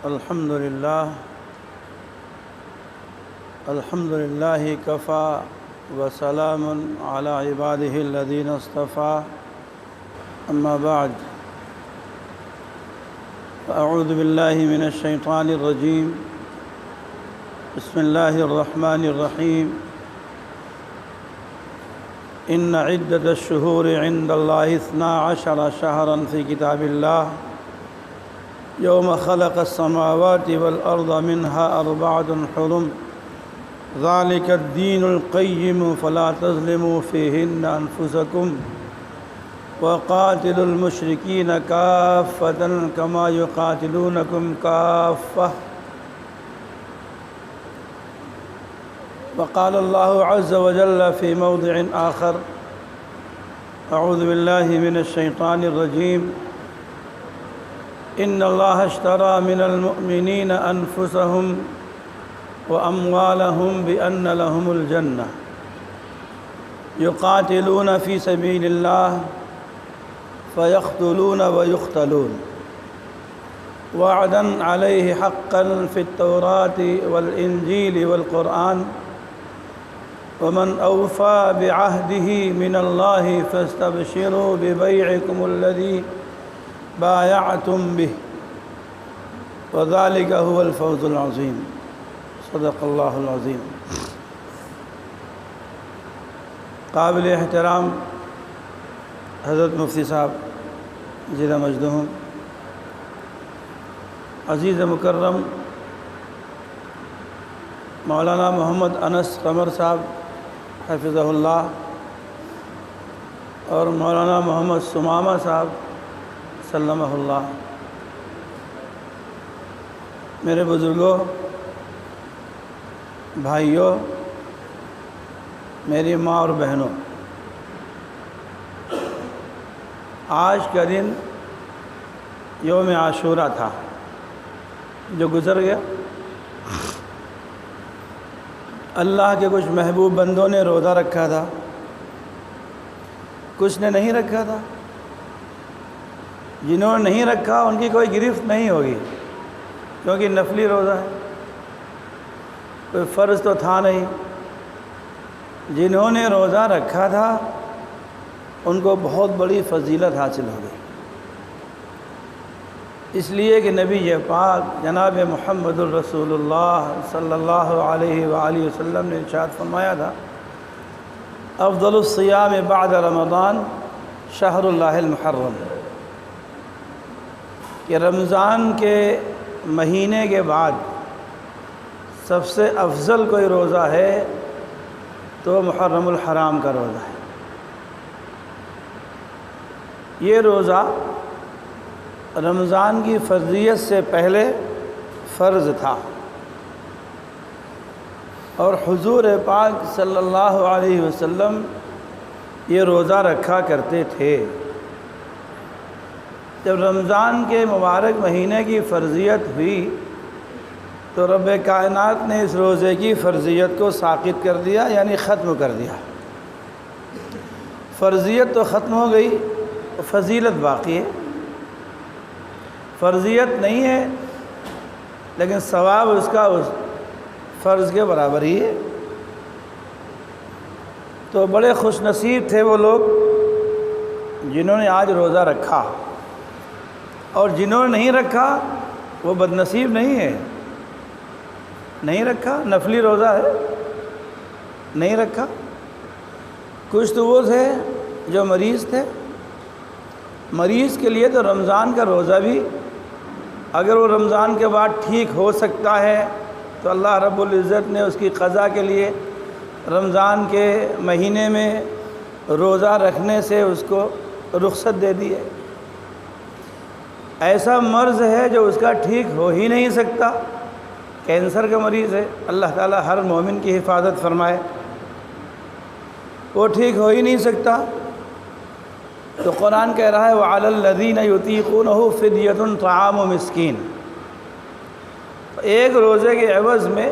الحمد لله كفى وسلام على عباده الذين اصطفى أما بعد فأعوذ بالله من الشيطان الرجيم بسم الله الرحمن الرحيم إن عدة الشهور عند الله 12 شهرا في كتاب الله يوم خلق السماوات والأرض منها 4 حرم ذلك الدين القيم فلا تظلموا فيهن أنفسكم وقاتلوا المشركين كافة كما يقاتلونكم كافة وقال الله عز وجل في موضع آخر أعوذ بالله من الشيطان الرجيم إن الله اشترى من المؤمنين أنفسهم وأموالهم بأن لهم الجنة يقاتلون في سبيل الله فيقتلون ويقتلون وعدا عليه حقا في التوراة والإنجيل والقرآن ومن أوفى بعهده من الله فاستبشروا ببيعكم الذي بايعتم به وذلك هو الفوز العظيم صدق اللہ العظیم۔ قابل احترام حضرت مفتی صاحب زیرہ مجدہم، عزیز مکرم مولانا محمد انس قمر صاحب حفظہ اللہ اور مولانا محمد ثمامہ صاحب سلمہ اللہ، میرے بزرگوں، بھائیوں، میری ماں اور بہنوں، آج کا دن یوم عاشوراء تھا جو گزر گیا۔ اللہ کے کچھ محبوب بندوں نے روزہ رکھا تھا، کچھ نے نہیں رکھا تھا۔ جنہوں نے نہیں رکھا ان کی کوئی گرفت نہیں ہوگی، کیونکہ نفلی روزہ ہے، کوئی فرض تو تھا نہیں۔ جنہوں نے روزہ رکھا تھا ان کو بہت بڑی فضیلت حاصل ہو گئی، اس لیے کہ نبی پاک جناب محمد الرسول اللہ صلی اللہ علیہ وآلہ وسلم نے ارشاد فرمایا تھا، افضل الصیام بعد رمضان شہر اللہ المحرم، کہ رمضان کے مہینے کے بعد سب سے افضل کوئی روزہ ہے تو محرم الحرام کا روزہ ہے۔ یہ روزہ رمضان کی فرضیت سے پہلے فرض تھا، اور حضور پاک صلی اللہ علیہ وسلم یہ روزہ رکھا کرتے تھے۔ جب رمضان کے مبارک مہینے کی فرضیت ہوئی تو رب کائنات نے اس روزے کی فرضیت کو ساقط کر دیا، یعنی ختم کر دیا۔ فرضیت تو ختم ہو گئی، فضیلت باقی ہے۔ فرضیت نہیں ہے لیکن ثواب اس کا اس فرض کے برابر ہی ہے۔ تو بڑے خوش نصیب تھے وہ لوگ جنہوں نے آج روزہ رکھا، اور جنہوں نے نہیں رکھا وہ بد نصیب نہیں ہے۔ نہیں رکھا، نفلی روزہ ہے، نہیں رکھا۔ کچھ تو وہ تھے جو مریض تھے، مریض کے لیے تو رمضان کا روزہ بھی اگر وہ رمضان کے بعد ٹھیک ہو سکتا ہے تو اللہ رب العزت نے اس کی قضا کے لیے رمضان کے مہینے میں روزہ رکھنے سے اس کو رخصت دے دی ہے۔ ایسا مرض ہے جو اس کا ٹھیک ہو ہی نہیں سکتا، کینسر کا مریض ہے، اللہ تعالیٰ ہر مومن کی حفاظت فرمائے، وہ ٹھیک ہو ہی نہیں سکتا، تو قرآن کہہ رہا ہے وَعَلَى الَّذِينَ يُطِيقُونَهُ فِدْيَةٌ طَعَامُ مِسْكِينٍ، ایک روزے کے عوض میں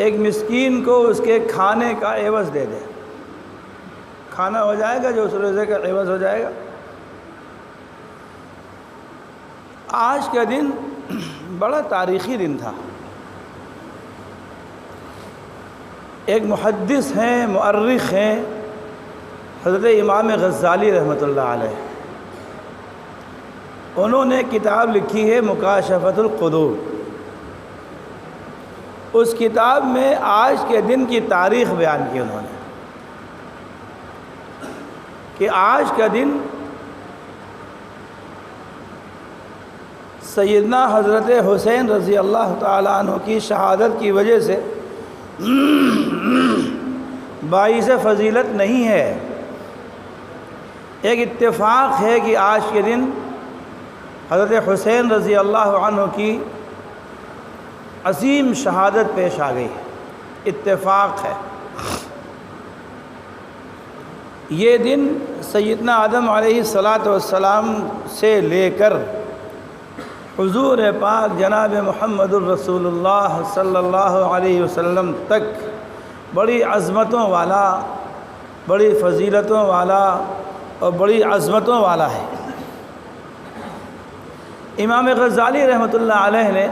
ایک مسکین کو اس کے کھانے کا عوض دے دے، کھانا ہو جائے گا جو اس روزے کا عوض ہو جائے گا۔ آج کا دن بڑا تاریخی دن تھا۔ ایک محدث ہیں، مؤرخ ہیں، حضرت امام غزالی رحمۃ اللہ علیہ، انہوں نے کتاب لکھی ہے مکاشفۃ القدور۔ اس کتاب میں آج کے دن کی تاریخ بیان کی انہوں نے کہ آج کا دن سیدنا حضرت حسین رضی اللہ تعالیٰ عنہ کی شہادت کی وجہ سے باعث فضیلت نہیں ہے، ایک اتفاق ہے کہ آج کے دن حضرت حسین رضی اللہ عنہ کی عظیم شہادت پیش آ گئی، اتفاق ہے۔ یہ دن سیدنا آدم علیہ السلام سے لے کر حضور پاک جناب محمد الرسول اللہ صلی اللہ علیہ وسلم تک بڑی عظمتوں والا، بڑی فضیلتوں والا اور بڑی عظمتوں والا ہے۔ امام غزالی رحمۃ اللہ علیہ نے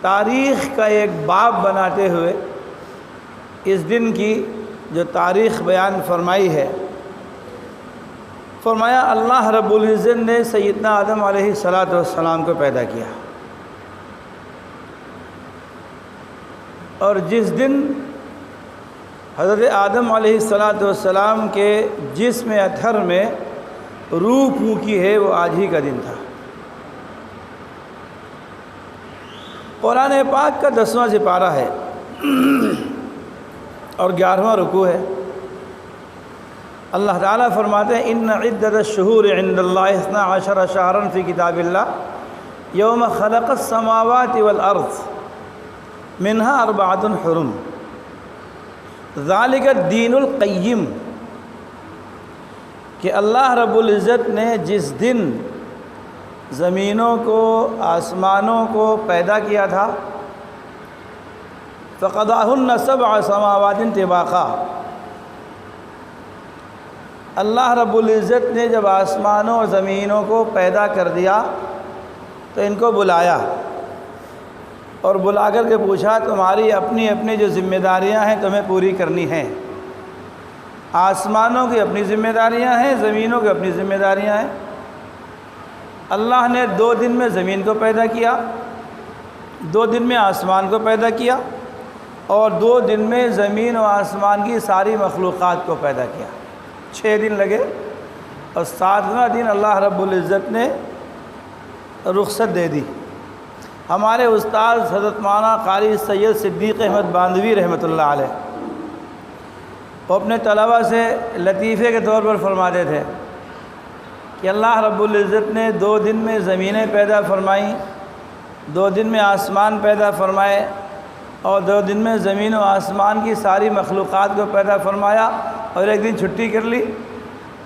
تاریخ کا ایک باب بناتے ہوئے اس دن کی جو تاریخ بیان فرمائی ہے، فرمایا اللہ رب العزت نے سیدنا آدم علیہ السلام کو پیدا کیا، اور جس دن حضرت آدم علیہ السلام کے جسم اطہر میں روح پھونکی ہے وہ آج ہی کا دن تھا۔ قرآن پاک کا 10واں سپارہ ہے اور 11واں رکوع ہے۔ اللہ تعالیٰ فرماتے ہیں ان عدت الشہور عند اللہ 12 شہرا فی کتاب اللہ یوم خلق السماوات والارض منها 4 حرم ذالک الدین القیم، کہ اللہ رب العزت نے جس دن زمینوں کو، آسمانوں کو پیدا کیا تھا، فقضاہن 7 سماوات طباقا، اللہ رب العزت نے جب آسمانوں اور زمینوں کو پیدا کر دیا تو ان کو بلایا اور بلا کر کے پوچھا تمہاری اپنی اپنی جو ذمہ داریاں ہیں تمہیں پوری کرنی ہیں۔ آسمانوں کی اپنی ذمہ داریاں ہیں، زمینوں کی اپنی ذمہ داریاں ہیں۔ اللہ نے 2 دن میں زمین کو پیدا کیا، 2 دن میں آسمان کو پیدا کیا، اور 2 دن میں زمین و آسمان کی ساری مخلوقات کو پیدا کیا۔ 6 دن لگے، اور 7واں دن اللہ رب العزت نے رخصت دے دی۔ ہمارے استاد حضرت مولانا قاری سید صدیق احمد باندھوی رحمۃ اللہ علیہ وہ اپنے طلبہ سے لطیفے کے طور پر فرماتے تھے کہ اللہ رب العزت نے 2 دن میں زمینیں پیدا فرمائیں، 2 دن میں آسمان پیدا فرمائے، اور 2 دن میں زمین و آسمان کی ساری مخلوقات کو پیدا فرمایا، اور 1 دن چھٹی کر لی۔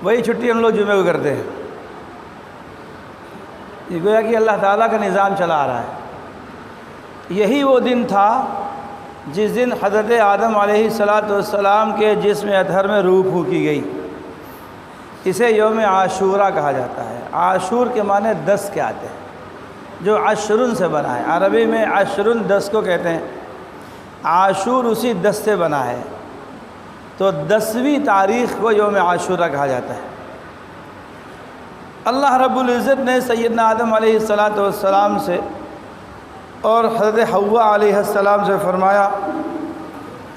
وہی چھٹی ہم لوگ جمعے کو کرتے ہیں۔ یہ گویا کہ اللہ تعالیٰ کا نظام چلا آ رہا ہے۔ یہی وہ دن تھا جس دن حضرت آدم علیہ السلام کے جسم اطہر میں روح پھونکی گئی۔ اسے یوم عاشورہ کہا جاتا ہے۔ عاشور کے معنی 10 کے آتے ہیں، جو عشرن سے بنا ہے۔ عربی میں عشرن 10 کو کہتے ہیں، عاشور اسی 10 سے بنا ہے، تو 10ویں تاریخ کو یوم عاشورہ کہا جاتا ہے۔ اللہ رب العزت نے سیدنا آدم علیہ السلام سے اور حضرت حوا علیہ السلام سے فرمایا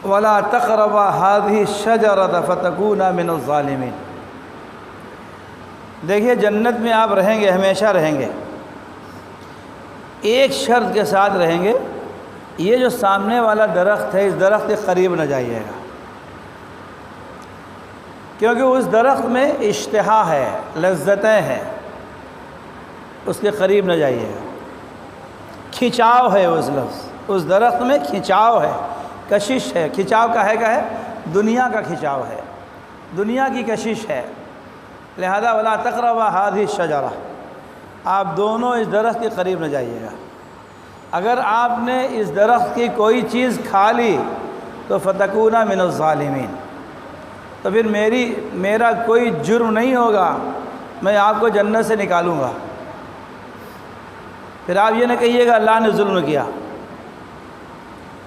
وَلَا تَقْرَبَا هَذِهِ الشَّجَرَةَ فَتَكُونَا مِنَ الظَّالِمِينَ۔ دیکھیے جنت میں آپ رہیں گے، ہمیشہ رہیں گے، ایک شرط کے ساتھ رہیں گے، یہ جو سامنے والا درخت ہے اس درخت کے قریب نہ جائیے گا، کیونکہ اس درخت میں اشتہا ہے، لذتیں ہیں، اس کے قریب نہ جائیے گا۔ کھنچاؤ ہے اس لفظ، اس درخت میں کھنچاؤ ہے، کشش ہے۔ کھنچاؤ کا ہے دنیا کا کھنچاؤ ہے، دنیا کی کشش ہے، لہذا ولا تقربا هذه الشجرہ، آپ دونوں اس درخت کے قریب نہ جائیے گا۔ اگر آپ نے اس درخت کی کوئی چیز کھا لی تو فتکونا من الظالمین، تو پھر میرا کوئی جرم نہیں ہوگا، میں آپ کو جنت سے نکالوں گا۔ پھر آپ یہ نہ کہیے گا اللہ نے ظلم کیا،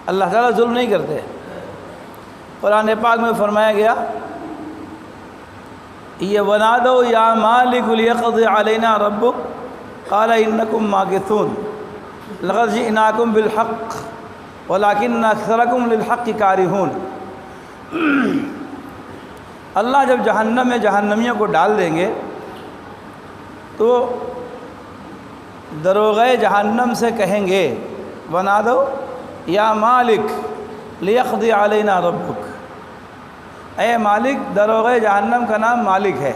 اللہ تعالیٰ ظلم نہیں کرتے۔ قرآن پاک میں فرمایا گیا یہ ونادوا یا مالک لیقض علینا ربک قال انکم ماکثون لقد جئناکم بالحق ولکن اکثرکم للحق کارہون۔ اللہ جب جہنم میں جہنمیوں کو ڈال دیں گے تو دروغے جہنم سے کہیں گے ونادوا یا مالک لیقض علینا ربک، اے مالک، دروغے جہنم کا نام مالک ہے۔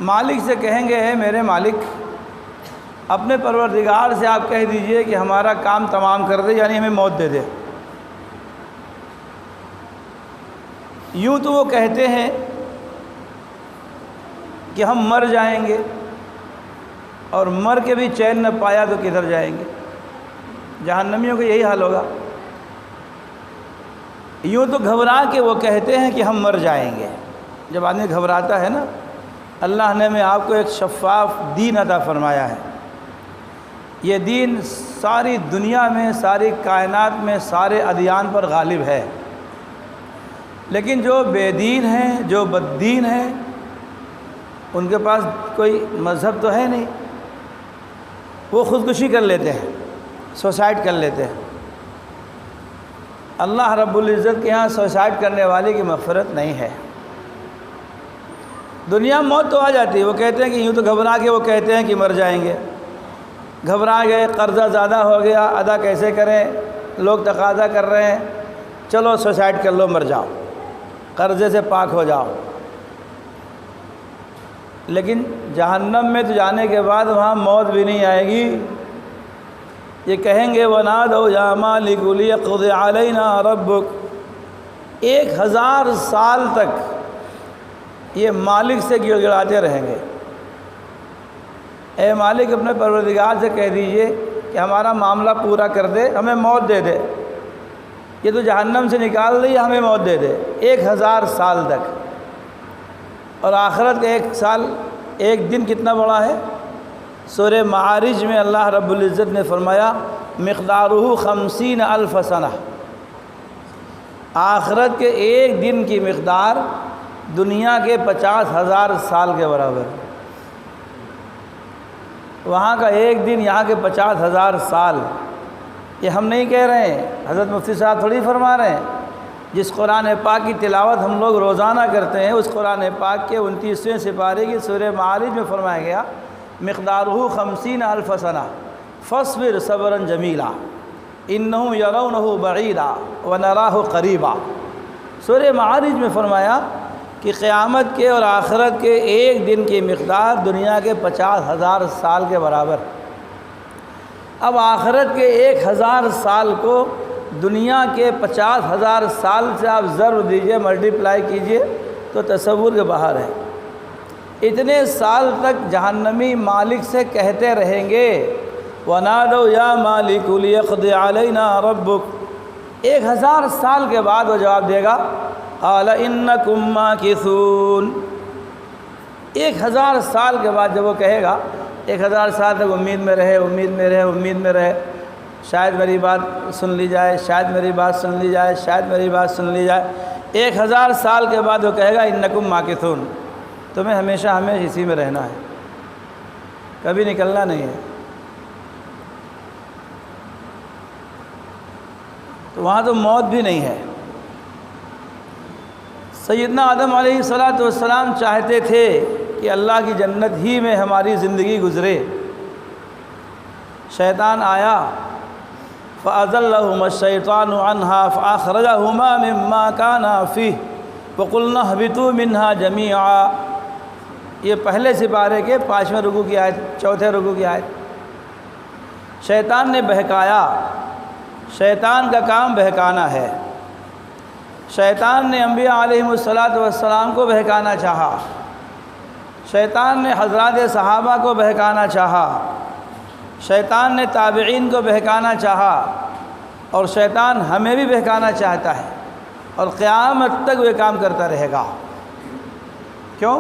مالک سے کہیں گے اے میرے مالک، اپنے پروردگار سے آپ کہہ دیجئے کہ ہمارا کام تمام کر دے، یعنی ہمیں موت دے دے۔ یوں تو وہ کہتے ہیں کہ ہم مر جائیں گے، اور مر کے بھی چین نہ پایا تو کدھر جائیں گے؟ جہنمیوں کا یہی حال ہوگا۔ یوں تو گھبرا کے وہ کہتے ہیں کہ ہم مر جائیں گے۔ جب آدمی گھبراتا ہے نا، اللہ نے میں آپ کو ایک شفاف دین عطا فرمایا ہے۔ یہ دین ساری دنیا میں، ساری کائنات میں، سارے ادیان پر غالب ہے، لیکن جو بے دین ہیں، جو بد دین ہیں، ان کے پاس کوئی مذہب تو ہے نہیں، وہ خودکشی کر لیتے ہیں، سوسائڈ کر لیتے ہیں۔ اللہ رب العزت کے ہاں سوسائڈ کرنے والے کی مغفرت نہیں ہے۔ دنیا میں موت تو آ جاتی ہے، وہ کہتے ہیں کہ یوں تو گھبرا کے وہ کہتے ہیں کہ مر جائیں گے، گھبرا گئے، قرضہ زیادہ ہو گیا، ادا کیسے کریں، لوگ تقاضا کر رہے ہیں، چلو سوسائڈ کر لو، مر جاؤ، قرضے سے پاک ہو جاؤ۔ لیکن جہنم میں تو جانے کے بعد وہاں موت بھی نہیں آئے گی۔ یہ کہیں گے وَنَادَوْا يَا مَالِكُ لِيَقْضِ عَلَيْنَا رَبُّكَ، 1000 سال تک یہ مالک سے گڑ گڑاتے رہیں گے، اے مالک اپنے پروردگار سے کہہ دیجئے کہ ہمارا معاملہ پورا کر دے، ہمیں موت دے دے، یہ تو جہنم سے نکال دے، ہمیں موت دے دے۔ 1000 سال تک۔ اور آخرت کا 1 سال، 1 دن کتنا بڑا ہے؟ سورہ معارج میں اللہ رب العزت نے فرمایا مقدارہ 50,000 سنہ، آخرت کے 1 دن کی مقدار دنیا کے 50,000 سال کے برابر۔ وہاں کا 1 دن، یہاں کے 50,000 سال۔ یہ ہم نہیں کہہ رہے ہیں، حضرت مفتی صاحب تھوڑی فرما رہے ہیں۔ جس قرآن پاک کی تلاوت ہم لوگ روزانہ کرتے ہیں، اس قرآن پاک کے 29ویں سپارے کی سورہ معارج میں فرمایا گیا مقدارہ 50,000 سنہ فاصبر صبرا جمیلا انہم یرونہ بعیدا ونراہ قریبا۔ سورہ معارج میں فرمایا کہ قیامت کے اور آخرت کے 1 دن کی مقدار دنیا کے 50,000 سال کے برابر۔ اب آخرت کے 1000 سال کو دنیا کے 50,000 سال سے آپ ضرب دیجئے، ملٹیپلائی کیجئے تو تصور کے باہر ہے۔ اتنے سال تک جہنمی مالک سے کہتے رہیں گے وَنَادَوْا يَا مَالِكُ لِيَقْضِ عَلَيْنَا رَبُّكَ، 1000 سال کے بعد وہ جواب دے گا قَالَ إِنَّكُمْ مَاكِثُونَ۔ 1000 سال کے بعد جب وہ کہے گا، 1000 سال تک امید میں رہے، امید میں رہے، امید میں رہے، شاید میری بات سن لی جائے، شاید میری بات سن لی جائے، شاید میری بات سن لی جائے۔ 1000 سال کے بعد وہ کہے گا انکم ماکثون، تمہیں ہمیشہ اسی میں رہنا ہے، کبھی نکلنا نہیں ہے۔ تو وہاں تو موت بھی نہیں ہے۔ سیدنا آدم علیہ السلام چاہتے تھے کہ اللہ کی جنت ہی میں ہماری زندگی گزرے۔ شیطان آیا فَأَزَلَّهُمَا الشَّيْطَانُ عَنْهَا فَأَخْرَجَهُمَا مِمَّا كَانَا فِيهِ وَقُلْنَا اهْبِطُوا مِنْهَا جَمِيعًا۔ یہ پہلے سپارے کے 5ویں رکوع کی آیت، 4تھے رکوع کی آیت۔ شیطان نے بہکایا، شیطان کا کام بہکانا ہے۔ شیطان نے انبیاء علیہم السلام کو بہکانا چاہا، شیطان نے حضرات صحابہ کو بہکانا چاہا، شیطان نے تابعین کو بہکانا چاہا، اور شیطان ہمیں بھی بہکانا چاہتا ہے، اور قیامت تک وہ کام کرتا رہے گا۔ کیوں؟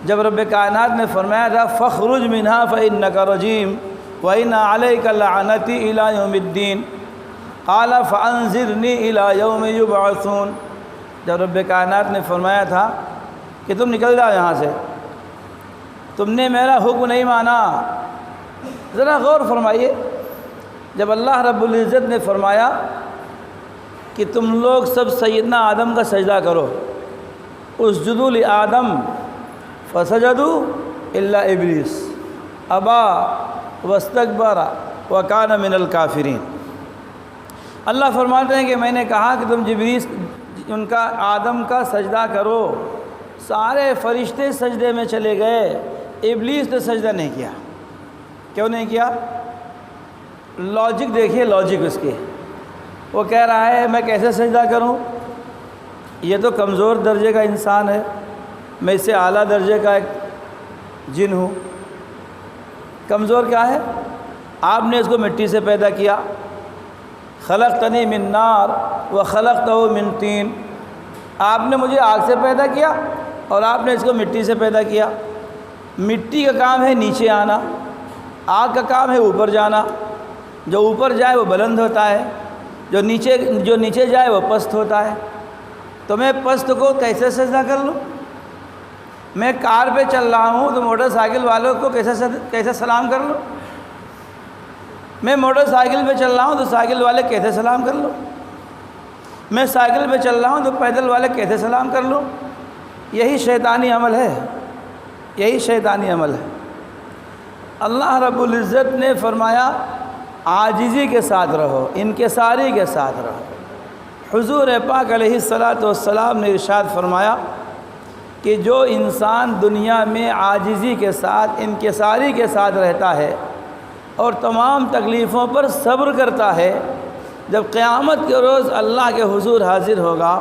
جب رب کائنات نے فرمایا تھا فَاخْرُجْ مِنْهَا فَإِنَّكَ رَجِيمٌ، وَإِنَّ عَلَيْكَ لَعْنَتِي إِلَى يَوْمِ الدِّينِ قَالَ فَأَنذِرْنِي إِلَى يَوْمِ يُبْعَثُونَ۔ جب رب کائنات نے فرمایا تھا کہ تم نکل جاؤ یہاں سے، تم نے میرا حکم نہیں مانا۔ ذرا غور فرمائیے، جب اللہ رب العزت نے فرمایا کہ تم لوگ سب سیدنا آدم کا سجدہ کرو، اسجدوا لآدم فسجدوا الا ابلیس ابا واستکبر وکان من الکافرین۔ اللہ فرماتے ہیں کہ میں نے کہا کہ تم جبریل ان کا آدم کا سجدہ کرو، سارے فرشتے سجدے میں چلے گئے، ابلیس نے سجدہ نہیں کیا۔ کیوں نہیں کیا؟ لاجک دیکھیے، لاجک اس کے، وہ کہہ رہا ہے میں کیسے سجدہ کروں، یہ تو کمزور درجے کا انسان ہے، میں اس سے اعلیٰ درجے کا ایک جن ہوں۔ کمزور کیا ہے؟ آپ نے اس کو مٹی سے پیدا کیا، خلقتنی من نار وخلقتہ من طین، آپ نے مجھے آگ سے پیدا کیا اور آپ نے اس کو مٹی سے پیدا کیا۔ مٹی کا کام ہے نیچے آنا، آگ کا کام ہے اوپر جانا، جو اوپر جائے وہ بلند ہوتا ہے، جو نیچے جائے وہ پست ہوتا ہے۔ تو میں پست کو کیسے سجدہ کر لوں؟ میں کار پہ چل رہا ہوں تو موٹر سائیکل والوں کو کیسے سلام کر لوں؟ میں موٹر سائیکل پہ چل رہا ہوں تو سائیکل والے کیسے سلام کر لوں؟ میں سائیکل پہ چل رہا ہوں تو پیدل والے کیسے سلام کر لوں؟ یہی شیطانی عمل ہے، یہی شیطانی عمل ہے۔ اللہ رب العزت نے فرمایا عاجزی کے ساتھ رہو، انکساری کے ساتھ رہو۔ حضور پاک علیہ الصلاۃ والسلام نے ارشاد فرمایا کہ جو انسان دنیا میں عاجزی کے ساتھ، انکساری کے ساتھ رہتا ہے اور تمام تکلیفوں پر صبر کرتا ہے، جب قیامت کے روز اللہ کے حضور حاضر ہوگا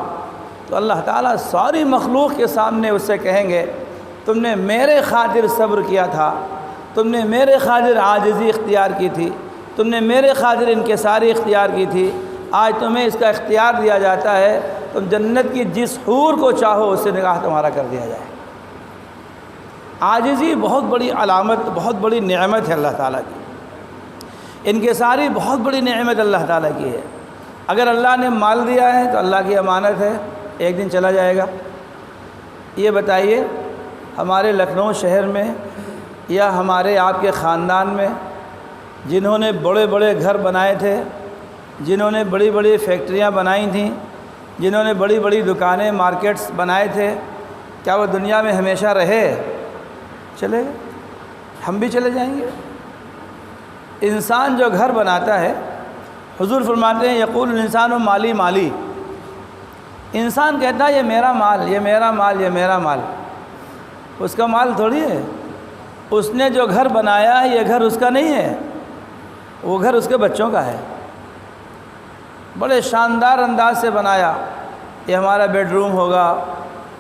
تو اللہ تعالیٰ ساری مخلوق کے سامنے اس سے کہیں گے تم نے میرے خاطر صبر کیا تھا، تم نے میرے خاطر عاجزی اختیار کی تھی، تم نے میرے خاطر انکساری اختیار کی تھی، آج تمہیں اس کا اختیار دیا جاتا ہے، تم جنت کی جس حور کو چاہو اس سے نکاح تمہارا کر دیا جائے۔ عاجزی بہت بڑی علامت، بہت بڑی نعمت ہے اللہ تعالیٰ کی۔ انکساری بہت بڑی نعمت اللہ تعالیٰ کی ہے۔ اگر اللہ نے مال دیا ہے تو اللہ کی امانت ہے، ایک دن چلا جائے گا۔ یہ بتائیے ہمارے لکھنؤ شہر میں یا ہمارے آپ کے خاندان میں جنہوں نے بڑے بڑے گھر بنائے تھے، جنہوں نے بڑی بڑی فیکٹریاں بنائی تھیں، جنہوں نے بڑی بڑی دکانیں، مارکیٹس بنائے تھے، کیا وہ دنیا میں ہمیشہ رہے؟ چلے گئے، ہم بھی چلے جائیں گے۔ انسان جو گھر بناتا ہے، حضور فرماتے ہیں یقول الانسان مالی مالی، انسان کہتا ہے یہ میرا مال، یہ میرا مال، یہ میرا مال۔ اس کا مال تھوڑی ہے، اس نے جو گھر بنایا ہے یہ گھر اس کا نہیں ہے، وہ گھر اس کے بچوں کا ہے۔ بڑے شاندار انداز سے بنایا، یہ ہمارا بیڈ روم ہوگا،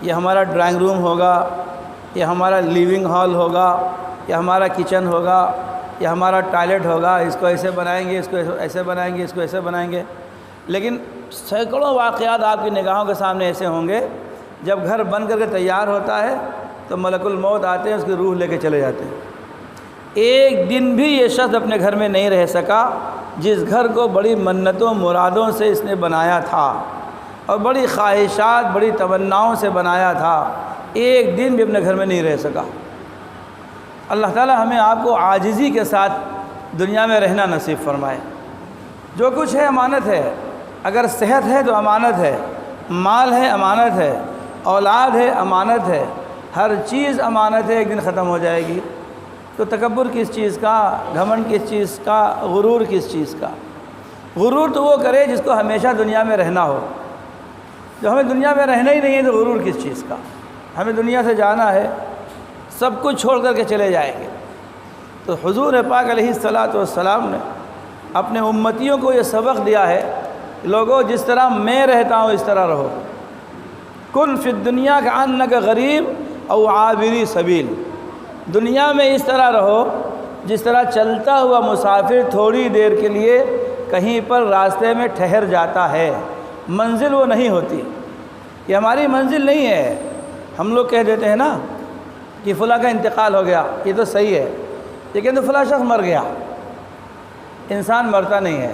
یہ ہمارا ڈرائنگ روم ہوگا، یہ ہمارا لیونگ ہال ہوگا، یہ ہمارا کچن ہوگا، یہ ہمارا ٹوائلٹ ہوگا، اس کو ایسے بنائیں گے، اس کو ایسے بنائیں گے، اس کو ایسے بنائیں گے۔ لیکن سینکڑوں واقعات آپ کی نگاہوں کے سامنے ایسے ہوں گے، جب گھر بن کر کے تیار ہوتا ہے تو ملک الموت آتے ہیں، اس کی روح لے کے چلے جاتے ہیں۔ ایک دن بھی یہ شخص اپنے گھر میں نہیں رہ سکا جس گھر کو بڑی منتوں مرادوں سے اس نے بنایا تھا اور بڑی خواہشات، بڑی تمناؤں سے بنایا تھا، ایک دن بھی اپنے گھر میں نہیں رہ سکا۔ اللہ تعالی ہمیں آپ کو عاجزی کے ساتھ دنیا میں رہنا نصیب فرمائے۔ جو کچھ ہے امانت ہے، اگر صحت ہے تو امانت ہے، مال ہے امانت ہے، اولاد ہے امانت ہے، ہر چیز امانت ہے، ایک دن ختم ہو جائے گی۔ تو تکبر کس چیز کا، گھمنڈ کس چیز کا، غرور کس چیز کا؟ غرور تو وہ کرے جس کو ہمیشہ دنیا میں رہنا ہو۔ جو ہمیں دنیا میں رہنا ہی نہیں ہے تو غرور کس چیز کا؟ ہمیں دنیا سے جانا ہے، سب کچھ چھوڑ کر کے چلے جائیں گے۔ تو حضور پاک علیہ الصلاۃ والسلام نے اپنے امتیوں کو یہ سبق دیا ہے، لوگوں جس طرح میں رہتا ہوں اس طرح رہو۔ کن فی الدنیا کأنک غریب او عابری سبیل، دنیا میں اس طرح رہو جس طرح چلتا ہوا مسافر تھوڑی دیر کے لیے کہیں پر راستے میں ٹھہر جاتا ہے، منزل وہ نہیں ہوتی، یہ ہماری منزل نہیں ہے۔ ہم لوگ کہہ دیتے ہیں نا کہ فلاں کا انتقال ہو گیا، یہ تو صحیح ہے، لیکن تو فلاں شخص مر گیا، انسان مرتا نہیں ہے۔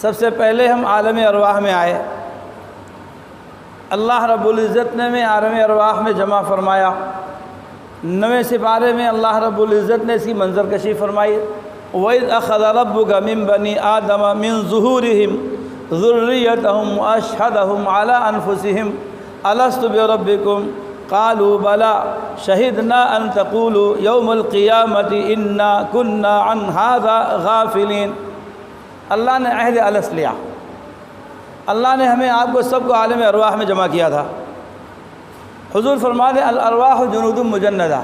سب سے پہلے ہم عالم ارواح میں آئے، اللہ رب العزت نے ہمیں عالم ارواح میں جمع فرمایا۔ 9ویں سپارے میں اللہ رب العزت نے اس کی منظر کشی فرمائی، وَإِذْ أَخَذَ رَبُّكَ مِن بَنِي آدَمَ مِن ظُهُورِهِمْ ذُرِّيَّتَهُمْ وَأَشْهَدَهُمْ عَلَىٰ أَنفُسِهِمْ أَلَسْتُ بِرَبِّكُمْ قَالُوا بَلَىٰ شَهِدْنَا أَن تَقُولُوا يَوْمَ الْقِيَامَةِ إِنَّا كُنَّا عَنْ هَٰذَا غَافِلِينَ۔ اللہ نے عہد الست لیا، اللہ نے ہمیں آپ کو سب کو عالم ارواح میں جمع کیا تھا۔ حضور فرماتے الارواح جنود مجندہ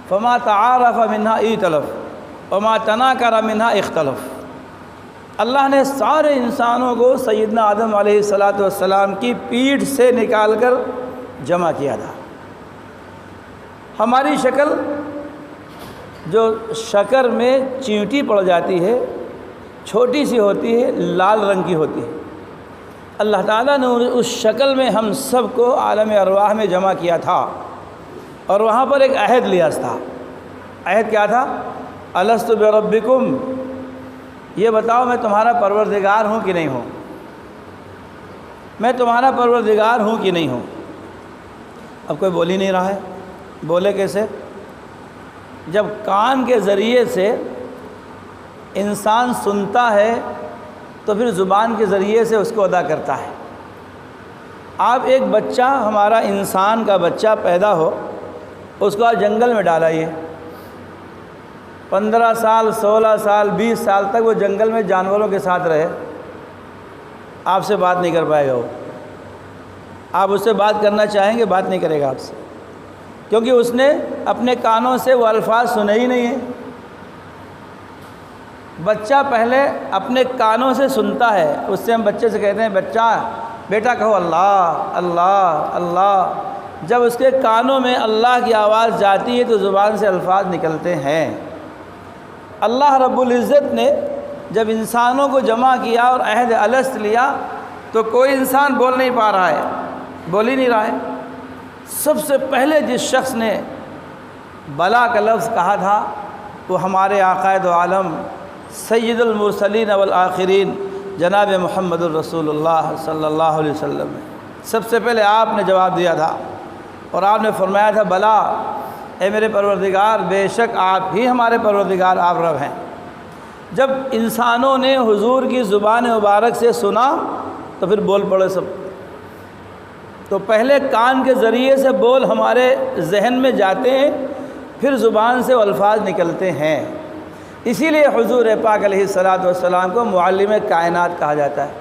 فما تعارف منها ائتلف وما تناکر منها اختلف۔ اللہ نے سارے انسانوں کو سیدنا آدم علیہ السلام کی پیٹھ سے نکال کر جمع کیا تھا۔ ہماری شکل جو شکر میں چینٹی پڑ جاتی ہے، چھوٹی سی ہوتی ہے، لال رنگ کی ہوتی ہے، اللہ تعالیٰ نے اس شکل میں ہم سب کو عالم ارواح میں جمع کیا تھا، اور وہاں پر ایک عہد لیا تھا۔ عہد کیا تھا؟ الست بربکم، یہ بتاؤ میں تمہارا پروردگار ہوں کہ نہیں ہوں، میں تمہارا پروردگار ہوں کہ نہیں ہوں۔ اب کوئی بول ہی نہیں رہا ہے، بولے کیسے؟ جب کان کے ذریعے سے انسان سنتا ہے تو پھر زبان کے ذریعے سے اس کو ادا کرتا ہے۔ آپ ایک بچہ، ہمارا انسان کا بچہ پیدا ہو، اس کو آپ جنگل میں ڈالائیے، 15 سال 16 سال 20 سال تک وہ جنگل میں جانوروں کے ساتھ رہے، آپ سے بات نہیں کر پائے گا۔ وہ آپ اس سے بات کرنا چاہیں گے، بات نہیں کرے گا آپ سے، کیونکہ اس نے اپنے کانوں سے وہ الفاظ سنے ہی نہیں ہیں۔ بچہ پہلے اپنے کانوں سے سنتا ہے، اس سے ہم بچے سے کہتے ہیں بچہ بیٹا کہو اللہ اللہ اللہ۔ جب اس کے کانوں میں اللہ کی آواز جاتی ہے تو زبان سے الفاظ نکلتے ہیں۔ اللہ رب العزت نے جب انسانوں کو جمع کیا اور عہد الست لیا تو کوئی انسان بول نہیں پا رہا ہے، بول ہی نہیں رہا ہے۔ سب سے پہلے جس شخص نے بلا کا لفظ کہا تھا وہ ہمارے آقائد و عالم سید المرسلین والآخرین جناب محمد الرسول اللہ صلی اللہ علیہ وسلم ہے۔ سب سے پہلے آپ نے جواب دیا تھا، اور آپ نے فرمایا تھا بلا، اے میرے پروردگار، بے شک آپ ہی ہمارے پروردگار، آپ رب ہیں۔ جب انسانوں نے حضور کی زبان مبارک سے سنا تو پھر بول پڑے سب۔ تو پہلے کان کے ذریعے سے بول ہمارے ذہن میں جاتے ہیں، پھر زبان سے وہ الفاظ نکلتے ہیں۔ اسی لیے حضور پاک علیہ السلام کو معلم کائنات کہا جاتا ہے۔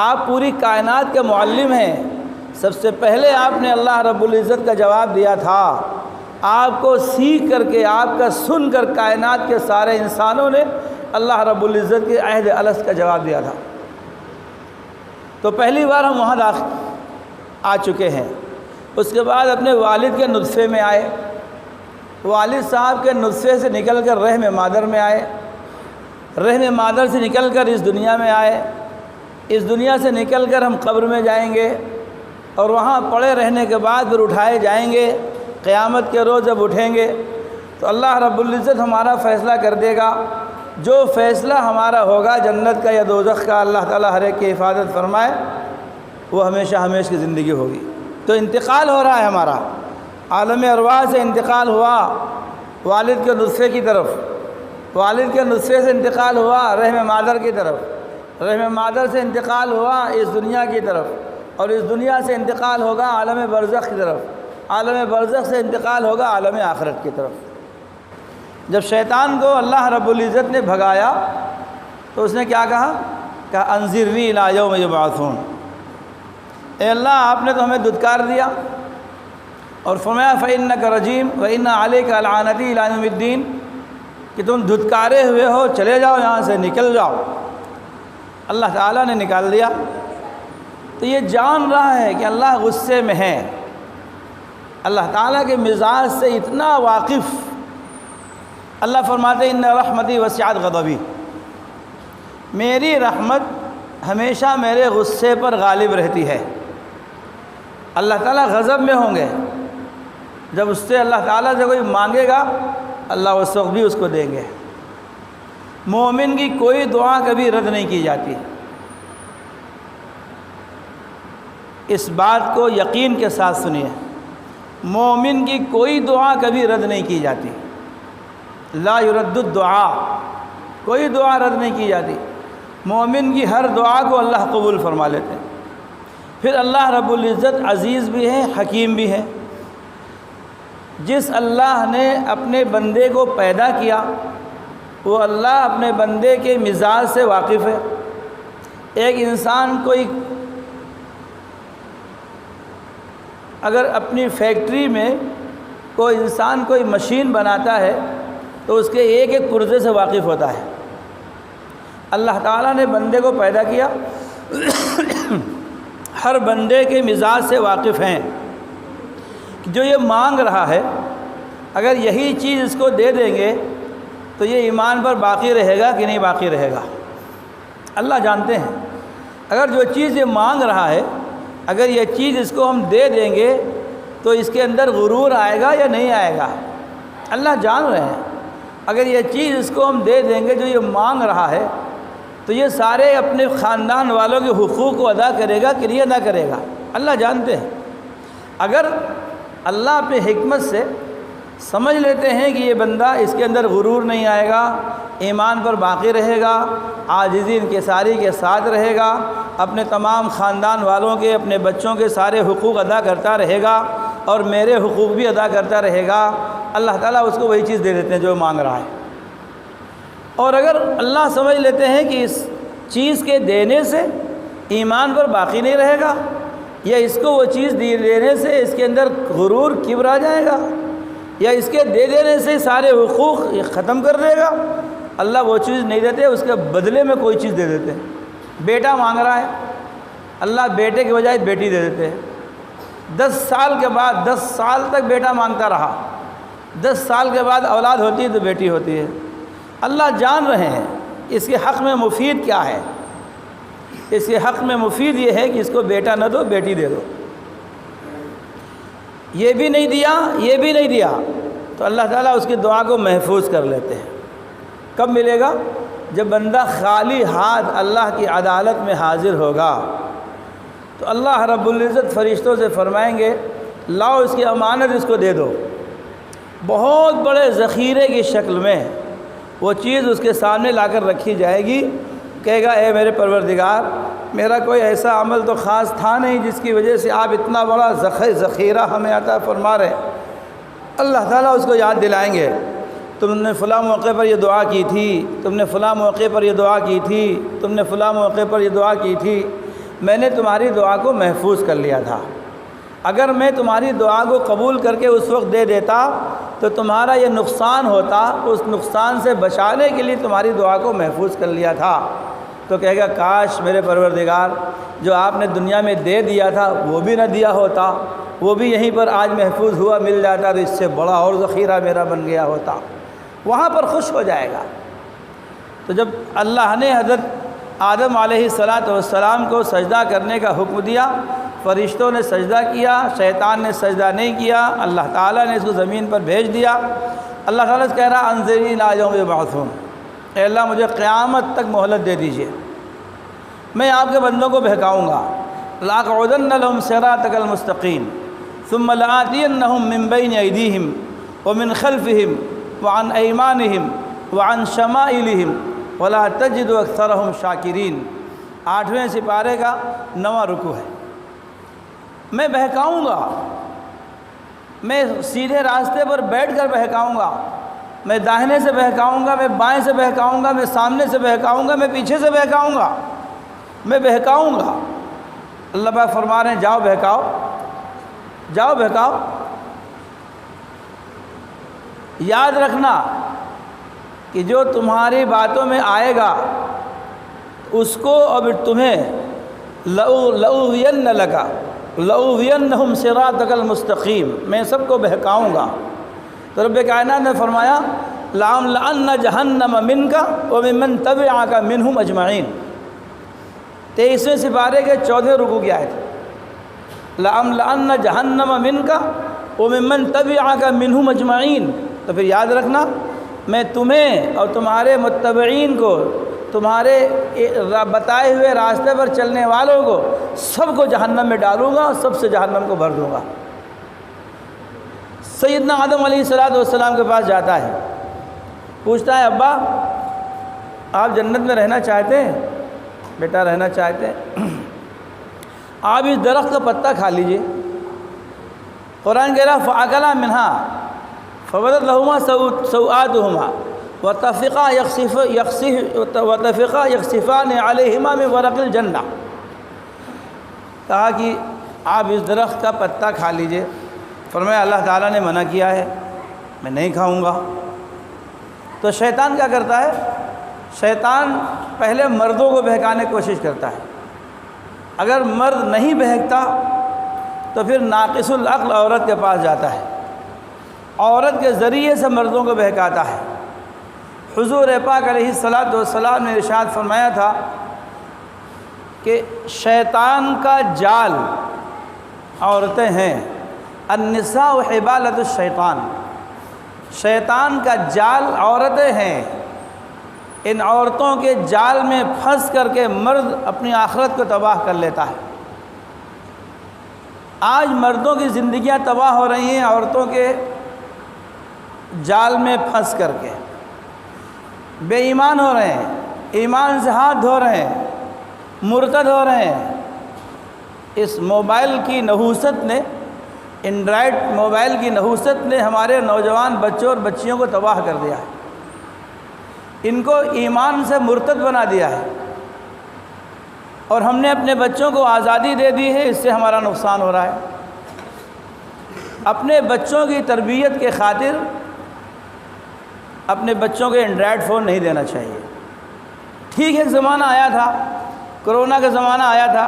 آپ پوری کائنات کے معلم ہیں۔ سب سے پہلے آپ نے اللہ رب العزت کا جواب دیا تھا، آپ کو سیکھ کر کے، آپ کا سن کر کائنات کے سارے انسانوں نے اللہ رب العزت کے عہد الست کا جواب دیا تھا۔ تو پہلی بار ہم وہاں آ چکے ہیں۔ اس کے بعد اپنے والد کے نطفے میں آئے، والد صاحب کے نطفے سے نکل کر رحم مادر میں آئے، رحم مادر سے نکل کر اس دنیا میں آئے، اس دنیا سے نکل کر ہم قبر میں جائیں گے، اور وہاں پڑے رہنے کے بعد پھر اٹھائے جائیں گے۔ قیامت کے روز جب اٹھیں گے تو اللہ رب العزت ہمارا فیصلہ کر دے گا۔ جو فیصلہ ہمارا ہوگا جنت کا یا دوزخ کا، اللہ تعالیٰ ہر ایک کی حفاظت فرمائے، وہ ہمیشہ ہمیشہ کی زندگی ہوگی۔ تو انتقال ہو رہا ہے ہمارا، عالم ارواح سے انتقال ہوا والد کے نطفے کی طرف، والد کے نطفے سے انتقال ہوا رحم مادر کی طرف، رحم مادر سے انتقال ہوا اس دنیا کی طرف، اور اس دنیا سے انتقال ہوگا عالم برزخ کی طرف، عالم برزخ سے انتقال ہوگا عالم آخرت کی طرف۔ جب شیطان کو اللہ رب العزت نے بھگایا تو اس نے کیا کہا؟ کہا انذرنی الی یوم یبعثون، اے اللہ آپ نے تو ہمیں دھتکار دیا، اور فرمایا فإنک رجیم وإن علیک لعنتی الی یوم الدین، کہ تم دھتکارے ہوئے ہو، چلے جاؤ یہاں سے، نکل جاؤ۔ اللہ تعالیٰ نے نکال دیا۔ تو یہ جان رہا ہے کہ اللہ غصے میں ہے، اللہ تعالیٰ کے مزاج سے اتنا واقف۔ اللہ فرماتے ان رحمتی وسعت غضبی، میری رحمت ہمیشہ میرے غصے پر غالب رہتی ہے۔ اللہ تعالیٰ غضب میں ہوں گے، جب اس سے اللہ تعالیٰ سے کوئی مانگے گا اللہ اس وقت بھی اس کو دیں گے۔ مومن کی کوئی دعا کبھی رد نہیں کی جاتی۔ اس بات کو یقین کے ساتھ سنیے، مومن کی کوئی دعا کبھی رد نہیں کی جاتی۔ لا یرد الدعاء، کوئی دعا رد نہیں کی جاتی۔ مومن کی ہر دعا کو اللہ قبول فرما لیتے ہیں۔ پھر اللہ رب العزت عزیز بھی ہے، حکیم بھی ہے۔ جس اللہ نے اپنے بندے کو پیدا کیا وہ اللہ اپنے بندے کے مزاج سے واقف ہے۔ ایک انسان اگر اپنی فیکٹری میں کوئی انسان کوئی مشین بناتا ہے تو اس کے ایک ایک پرزے سے واقف ہوتا ہے۔ اللہ تعالیٰ نے بندے کو پیدا کیا، ہر بندے کے مزاج سے واقف ہیں۔ جو یہ مانگ رہا ہے اگر یہی چیز اس کو دے دیں گے تو یہ ایمان پر باقی رہے گا کہ نہیں باقی رہے گا، اللہ جانتے ہیں۔ اگر جو چیز یہ مانگ رہا ہے اگر یہ چیز اس کو ہم دے دیں گے تو اس کے اندر غرور آئے گا یا نہیں آئے گا، اللہ جان رہے ہیں۔ اگر یہ چیز اس کو ہم دے دیں گے جو یہ مانگ رہا ہے تو یہ سارے اپنے خاندان والوں کے حقوق کو ادا کرے گا کہ نہیں ادا کرے گا، اللہ جانتے ہیں۔ اگر اللہ اپنی حکمت سے سمجھ لیتے ہیں کہ یہ بندہ اس کے اندر غرور نہیں آئے گا، ایمان پر باقی رہے گا، عاجزی انکساری کے ساتھ رہے گا، اپنے تمام خاندان والوں کے اپنے بچوں کے سارے حقوق ادا کرتا رہے گا اور میرے حقوق بھی ادا کرتا رہے گا، اللہ تعالیٰ اس کو وہی چیز دے دیتے ہیں جو مانگ رہا ہے۔ اور اگر اللہ سمجھ لیتے ہیں کہ اس چیز کے دینے سے ایمان پر باقی نہیں رہے گا یا اس کو وہ چیز دینے سے اس کے اندر غرور کبر آ جائے گا یا اس کے دے دینے سے سارے حقوق ختم کر دے گا، اللہ وہ چیز نہیں دیتے، اس کے بدلے میں کوئی چیز دے دیتے ہیں۔ بیٹا مانگ رہا ہے، اللہ بیٹے کے بجائے بیٹی دے دیتے ہیں۔ 10 سال کے بعد 10 سال تک بیٹا مانگتا رہا، 10 سال کے بعد اولاد ہوتی ہے تو بیٹی ہوتی ہے۔ اللہ جان رہے ہیں اس کے حق میں مفید کیا ہے، اس کے حق میں مفید یہ ہے کہ اس کو بیٹا نہ دو بیٹی دے دو۔ یہ بھی نہیں دیا یہ بھی نہیں دیا تو اللہ تعالیٰ اس کی دعا کو محفوظ کر لیتے ہیں۔ کب ملے گا؟ جب بندہ خالی ہاتھ اللہ کی عدالت میں حاضر ہوگا تو اللہ رب العزت فرشتوں سے فرمائیں گے لاؤ اس کی امانت اس کو دے دو۔ بہت بڑے ذخیرے کی شکل میں وہ چیز اس کے سامنے لا کر رکھی جائے گی، کہے گا اے میرے پروردگار میرا کوئی ایسا عمل تو خاص تھا نہیں جس کی وجہ سے آپ اتنا بڑا ذخیرہ ہمیں عطا فرما رہے ہیں۔ اللہ تعالیٰ اس کو یاد دلائیں گے تم نے فلاں موقع پر یہ دعا کی تھی، تم نے فلاں موقع پر یہ دعا کی تھی، تم نے فلاں موقع پر یہ دعا کی تھی، میں نے تمہاری دعا کو محفوظ کر لیا تھا۔ اگر میں تمہاری دعا کو قبول کر کے اس وقت دے دیتا تو تمہارا یہ نقصان ہوتا، اس نقصان سے بچانے کے لیے تمہاری دعا کو محفوظ کر لیا تھا۔ تو کہے گا کاش میرے پروردگار جو آپ نے دنیا میں دے دیا تھا وہ بھی نہ دیا ہوتا، وہ بھی یہیں پر آج محفوظ ہوا مل جاتا تو اس سے بڑا اور ذخیرہ میرا بن گیا ہوتا۔ وہاں پر خوش ہو جائے گا۔ تو جب اللہ نے حضرت آدم علیہ السلام کو سجدہ کرنے کا حکم دیا، فرشتوں نے سجدہ کیا، شیطان نے سجدہ نہیں کیا، اللہ تعالیٰ نے اس کو زمین پر بھیج دیا۔ اللہ تعالیٰ سے کہہ رہا انظرنی الی یوم یبعثون، اے اللہ مجھے قیامت تک مہلت دے دیجیے، میں آپ کے بندوں کو بہکاؤں گا۔ لَأَقْعُدَنَّ لَهُمْ صِرَاطَكَ الْمُسْتَقِيمَ ثُمَّ لَآتِيَنَّهُمْ مِنْ بَيْنِ أَيْدِيهِمْ وَمِنْ خَلْفِهِمْ وَعَنْ أَيْمَانِهِمْ وَعَنْ شَمَائِلِهِمْ وَلَا تَجِدُ أَكْثَرَهُمْ شَاكِرِينَ۔ 8ویں سپارے کا 9واں رکوع ہے۔ میں بہکاؤں گا، میں سیدھے راستے پر بیٹھ کر بہکاؤں گا، میں داہنے سے بہکاؤں گا، میں بائیں سے بہکاؤں گا، میں سامنے سے بہکاؤں گا، میں پیچھے سے بہکاؤں گا، میں بہکاؤں گا۔ اللہ پاک فرما رہے ہیں جاؤ بہکاؤ، جاؤ بہکاؤ۔ یاد رکھنا کہ جو تمہاری باتوں میں آئے گا اس کو اب تمہیں لَأُغْوِيَنَّ لَكَ لَأُغْوِيَنَّهُمْ صِرَاطَكَ الْمُسْتَقِيمَ، میں سب کو بہکاؤں گا۔ تو رب کائنات نے فرمایا لَأَمْلَأَنَّ جَهَنَّمَ مِنْكَ وَمِمَّنْ تَبِعَكَ مِنْهُمْ أَجْمَعِينَ۔ 23ویں سپارے کے 14ویں رکوع کی آیت ہے، لَأَمْلَأَنَّ جَهَنَّمَ مِنْكَ وَمِمَّنْ تَبِعَكَ مِنْهُمْ أَجْمَعِينَ۔ تو پھر یاد رکھنا میں تمہیں اور تمہارے متبعین کو، تمہارے بتائے ہوئے راستے پر چلنے والوں کو سب کو جہنم میں ڈالوں گا اور سب سے جہنم کو بھر دوں گا۔ سیدنا آدم علیہ السلام کے پاس جاتا ہے، پوچھتا ہے ابا آپ جنت میں رہنا چاہتے ہیں؟ بیٹا رہنا چاہتے ہیں، آپ اس درخت کا پتا کھا لیجئے۔ قرآن کہہ رہا فَأَكَلَا مِنْهَا فَبَدَتْ لَهُمَا سَوْآتُهُمَا وَطَفِقَا يَخْصِفَانِ عَلَيْهِمَا مِنْ وَرَقِ الْجَنَّةِ، کہا کہ آپ اس درخت کا پتا کھا لیجئے۔ فرمایا اللہ تعالیٰ نے منع کیا ہے، میں نہیں کھاؤں گا۔ تو شیطان کیا کرتا ہے؟ شیطان پہلے مردوں کو بہکانے کی کوشش کرتا ہے، اگر مرد نہیں بہکتا تو پھر ناقص العقل عورت کے پاس جاتا ہے، عورت کے ذریعے سے مردوں کو بہکاتا ہے۔ حضور پاک علیہ السلام نے ارشاد فرمایا تھا کہ شیطان کا جال عورتیں ہیں، النساء حبالۃ الشیطان، شیطان کا جال عورتیں ہیں، ان عورتوں کے جال میں پھنس کر کے مرد اپنی آخرت کو تباہ کر لیتا ہے۔ آج مردوں کی زندگیاں تباہ ہو رہی ہیں عورتوں کے جال میں پھنس کر کے، بے ایمان ہو رہے ہیں، ایمان سے ہاتھ دھو رہے ہیں، مرتد ہو رہے ہیں۔ اس موبائل کی نحوست نے، اینڈرائڈ موبائل کی نحوست نے ہمارے نوجوان بچوں اور بچیوں کو تباہ کر دیا ہے، ان کو ایمان سے مرتد بنا دیا ہے، اور ہم نے اپنے بچوں کو آزادی دے دی ہے، اس سے ہمارا نقصان ہو رہا ہے۔ اپنے بچوں کی تربیت کے خاطر اپنے بچوں کو اینڈرائڈ فون نہیں دینا چاہیے۔ ٹھیک ہے، ایک زمانہ آیا تھا، کرونا کا زمانہ آیا تھا،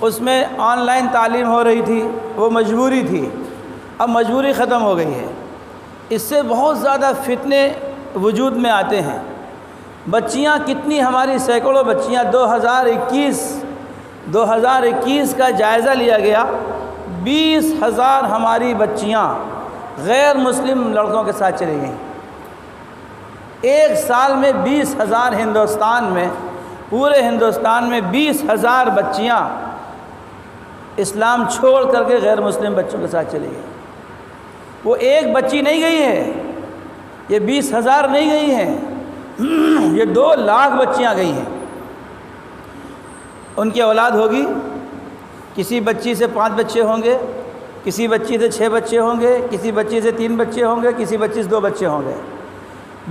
اس میں آن لائن تعلیم ہو رہی تھی، وہ مجبوری تھی، اب مجبوری ختم ہو گئی ہے۔ اس سے بہت زیادہ فتنے وجود میں آتے ہیں۔ بچیاں کتنی، ہماری سینکڑوں بچیاں 2021 کا جائزہ لیا گیا، 20,000 ہماری بچیاں غیر مسلم لڑکوں کے ساتھ چلی گئیں۔ ایک سال میں 20,000 ہندوستان میں، پورے ہندوستان میں 20,000 بچیاں اسلام چھوڑ کر کے غیر مسلم بچوں کے ساتھ چلی گئیں۔ وہ ایک بچی نہیں گئی ہے، یہ 20,000 نہیں گئی ہیں، یہ 2 لاکھ بچیاں گئی ہیں۔ ان کی اولاد ہوگی، کسی بچی سے 5 بچے ہوں گے، کسی بچی سے 6 بچے ہوں گے، کسی بچی سے 3 بچے ہوں گے، کسی بچی سے 2 بچے ہوں گے۔